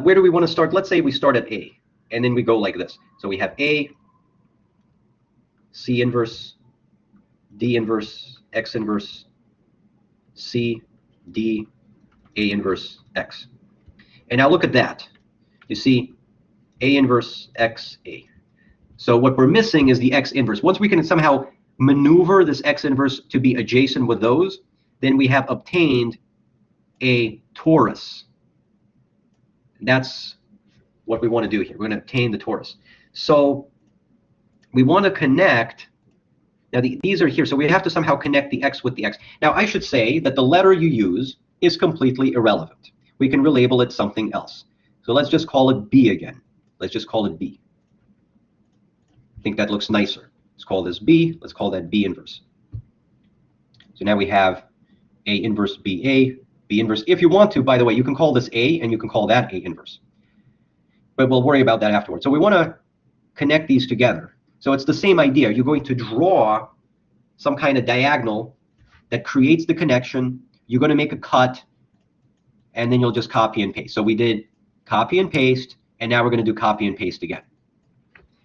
Where do we want to start? Let's say we start at A, and then we go like this. So we have A, C inverse, D inverse, X inverse, C, D, A inverse, X. And now look at that. You see A inverse, X, A. So what we're missing is the X inverse. Once we can somehow maneuver this X inverse to be adjacent with those, then we have obtained a torus. That's what we want to do here. We're going to obtain the torus. So we want to connect. Now these are here, so we have to somehow connect the X with the X. Now I should say that the letter you use is completely irrelevant. We can relabel it something else. So let's just call it B again. Let's just call it B. I think that looks nicer. Let's call this B. Let's call that B inverse. So now we have A inverse BA, B inverse. If you want to, by the way, you can call this A and you can call that A inverse. But we'll worry about that afterwards. So we want to connect these together. So it's the same idea. You're going to draw some kind of diagonal that creates the connection. You're going to make a cut, and then you'll just copy and paste. So we did copy and paste, and now we're going to do copy and paste again.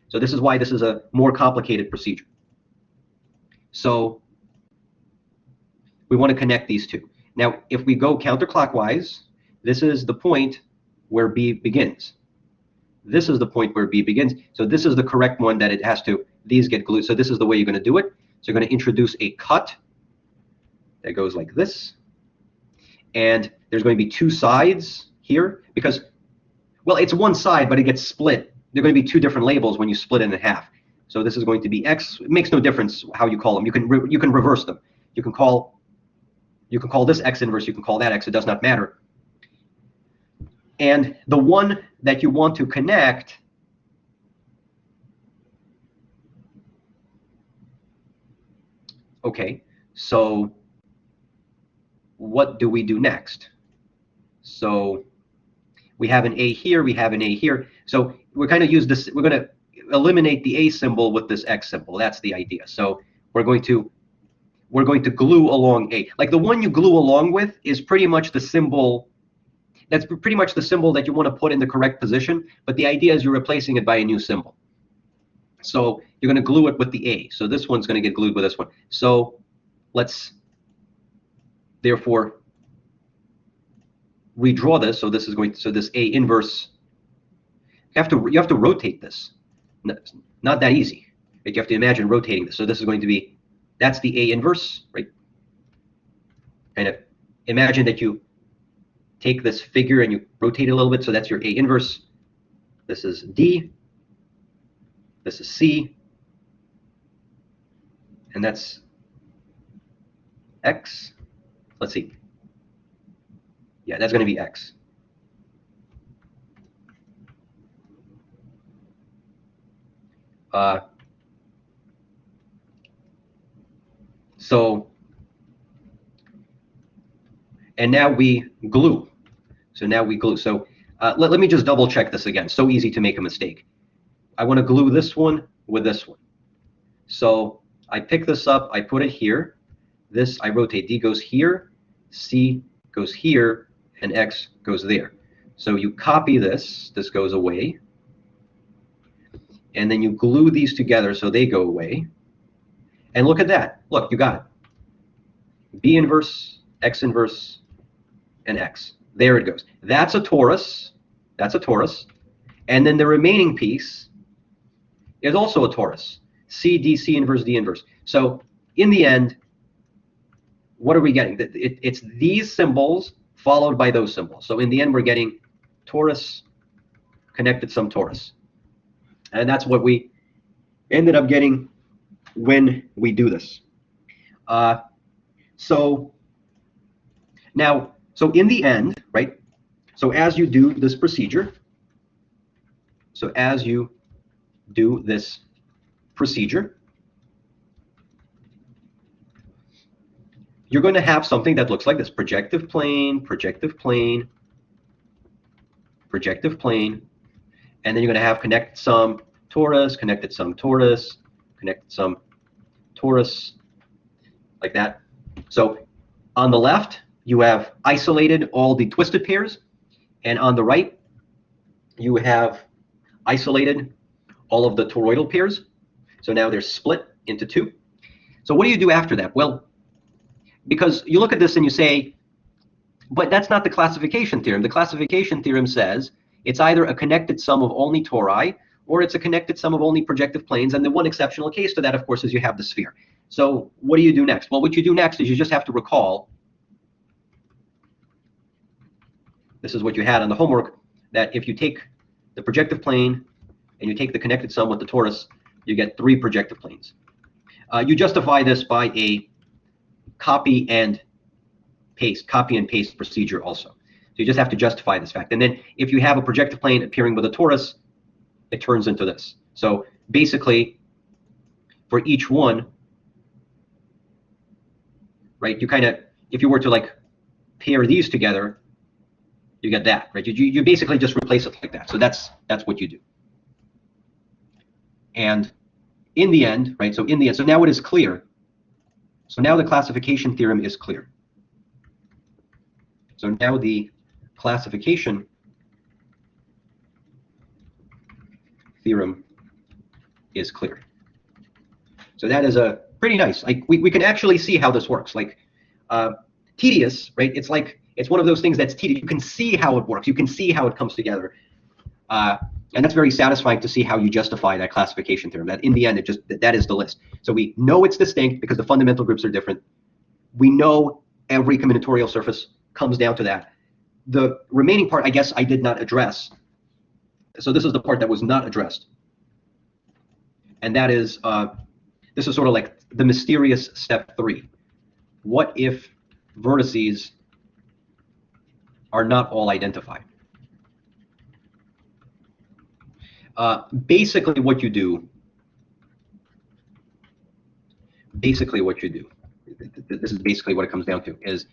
So this is why this is a more complicated procedure. So we want to connect these two. Now, if we go counterclockwise, this is the point where B begins. This is the point where B begins. So this is the correct one that it has to, these get glued. So this is the way you're going to do it. So you're going to introduce a cut that goes like this. And there's going to be two sides here because, well, it's one side, but it gets split. There are going to be two different labels when you split it in half. So this is going to be X. It makes no difference how you call them. You can reverse them. You can call this X inverse. You can call that X. It does not matter. And the one that you want to connect okay, so what do we do next? So we have an A here, we have an A here. So we're going to use this, we're going to eliminate the A symbol with this X symbol. That's the idea. So we're going to glue along A. Like the one you glue along with is pretty much the symbol. That's pretty much the symbol that you want to put in the correct position, but the idea is you're replacing it by a new symbol. So you're going to glue it with the A. So this one's going to get glued with this one. So let's therefore redraw this. So this is going to, so this A inverse, you have to rotate this. Not that easy. Right? You have to imagine rotating this. So this is going to be, that's the A inverse, right? Kind of imagine that you take this figure and you rotate it a little bit. So that's your A inverse. This is D. This is C. And that's X. Let's see. Yeah, that's going to be X. And now we glue. So now we glue. So let me just double check this again. So easy to make a mistake. I want to glue this one with this one. So I pick this up, I put it here. This I rotate. D goes here, C goes here, and X goes there. So you copy this, this goes away. And then you glue these together so they go away. And look at that. Look, you got it. B inverse, X inverse, and X. There it goes. That's a torus. That's a torus. And then the remaining piece is also a torus. C, D, C inverse, D inverse. So in the end, what are we getting? It's these symbols followed by those symbols. So in the end, we're getting torus, connected some torus. And that's what we ended up getting when we do this. So in the end, right, so as you do this procedure, you're going to have something that looks like this: projective plane, projective plane, projective plane, and then you're going to have connected some torus, connected some torus, connected some torus, like that. So on the left, you have isolated all the twisted pairs, and on the right, you have isolated all of the toroidal pairs. So now they're split into two. So what do you do after that? Well, because you look at this and you say, but that's not the classification theorem. The classification theorem says it's either a connected sum of only tori, or it's a connected sum of only projective planes. And the one exceptional case to that, of course, is you have the sphere. So what do you do next? Well, what you do next is you just have to recall, this is what you had on the homework, that if you take the projective plane and you take the connected sum with the torus, you get 3 projective planes. You justify this by a copy and paste procedure also. So you just have to justify this fact. And then if you have a projective plane appearing with a torus, it turns into this. So basically, for each one, right, you kind of, if you were to like pair these together, you get that, right? You basically just replace it like that. So that's what you do. And in the end, right, so in the end, so now it is clear. So now the classification theorem is clear. So now the classification theorem is clear. So that is a pretty nice, like we can actually see how this works. Like tedious, right? It's like, it's one of those things that's tedious. You can see how it works. You can see how it comes together. And that's very satisfying to see how you justify that classification theorem. That in the end, that is the list. So we know it's distinct because the fundamental groups are different. We know every combinatorial surface comes down to that. The remaining part, I guess, I did not address. So this is the part that was not addressed. And that is, this is sort of like the mysterious step 3. What if vertices are not all identified? Basically what you do, this is basically what it comes down to, is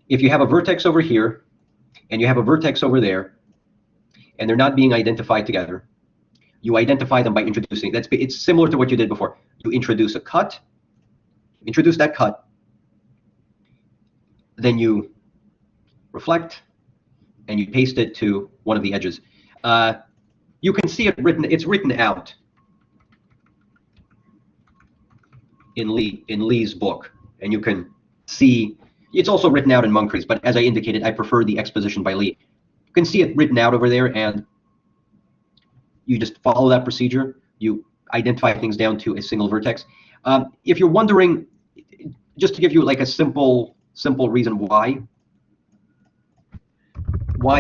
if you have a vertex over here and you have a vertex over there and they're not being identified together, you identify them by introducing, it's similar to what you did before. You introduce a cut, introduce that cut, then you reflect and you paste it to one of the edges. You can see it written, it's written out in Lee's book, and you can see, it's also written out in Muncre's, but as I indicated, I prefer the exposition by Lee. You can see it written out over there, and you just follow that procedure. You identify things down to a single vertex. If you're wondering, just to give you like a simple reason why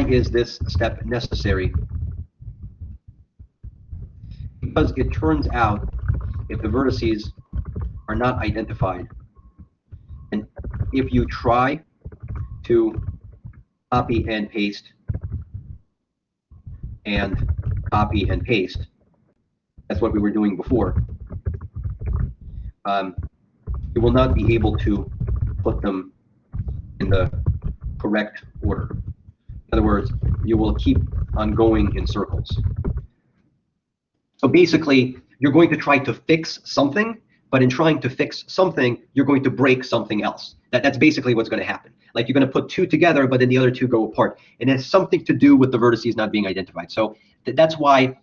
is this step necessary? Because it turns out if the vertices are not identified, and if you try to copy and paste and copy and paste, that's what we were doing before, you will not be able to put them in the correct order. In other words, you will keep on going in circles. So basically, you're going to try to fix something, but in trying to fix something, you're going to break something else. That's basically what's going to happen. Like you're going to put 2 together, but then the other 2 go apart. And it has something to do with the vertices not being identified. So that's why,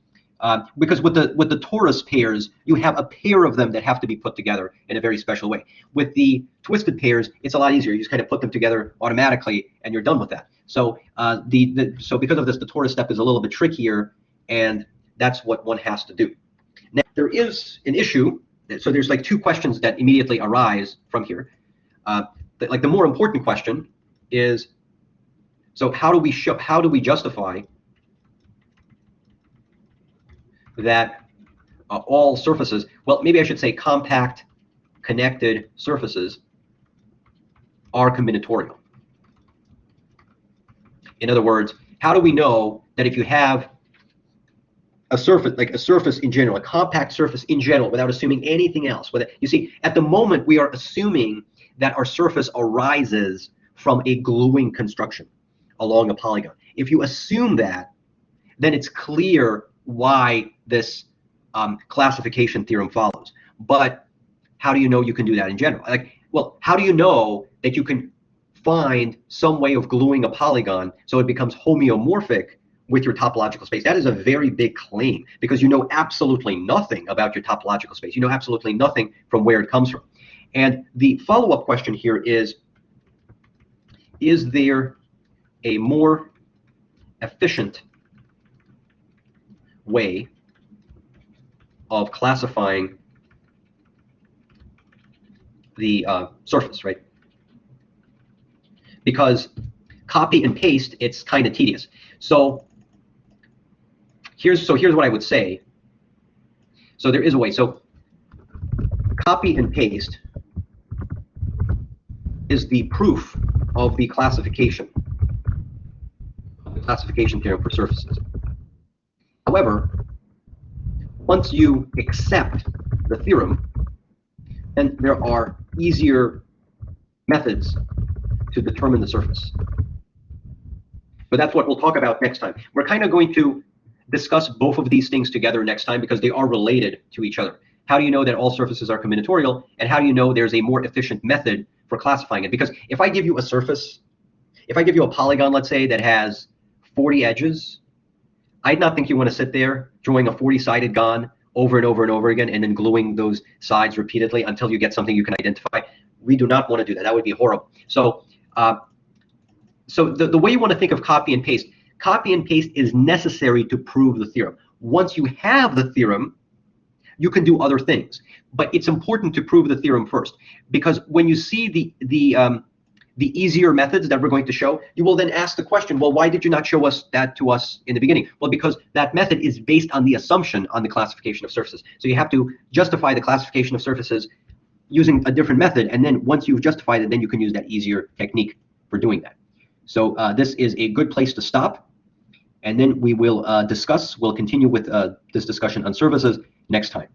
because with the torus pairs, you have a pair of them that have to be put together in a very special way. With the twisted pairs, it's a lot easier. You just kind of put them together automatically, and you're done with that. So so because of this, the torus step is a little bit trickier, and that's what one has to do. Now, there is an issue. So there's like 2 questions that immediately arise from here. Like the more important question is, So how do we justify that all surfaces, well, maybe I should say compact connected surfaces are combinatorial? In other words, how do we know that if you have a surface, like a surface in general, a compact surface in general, without assuming anything else? You see, at the moment, we are assuming that our surface arises from a gluing construction along a polygon. If you assume that, then it's clear why this classification theorem follows. But how do you know you can do that in general? Like, well, how do you know that you can find some way of gluing a polygon so it becomes homeomorphic with your topological space? That is a very big claim, because you know absolutely nothing about your topological space. You know absolutely nothing from where it comes from. And the follow-up question here is there a more efficient way of classifying the surface, right? Because copy and paste, it's kind of tedious. So here's what I would say. So there is a way. So copy and paste is the proof of the classification theorem for surfaces. However, once you accept the theorem, then there are easier methods to determine the surface. But that's what we'll talk about next time. We're kind of going to discuss both of these things together next time, because they are related to each other. How do you know that all surfaces are combinatorial, and how do you know there's a more efficient method for classifying it? Because if I give you a surface, if I give you a polygon, let's say, that has 40 edges, I'd not think you want to sit there drawing a 40-sided gon over and over and over again and then gluing those sides repeatedly until you get something you can identify. We do not want to do that. That would be horrible. So the way you want to think of copy and paste is necessary to prove the theorem. Once you have the theorem, you can do other things. But it's important to prove the theorem first, because when you see the easier methods that we're going to show, you will then ask the question, well, why did you not show us that to us in the beginning? Well, because that method is based on the assumption on the classification of surfaces. So you have to justify the classification of surfaces using a different method, and then once you've justified it, then you can use that easier technique for doing that. So this is a good place to stop, and then we will we'll continue with this discussion on surfaces next time.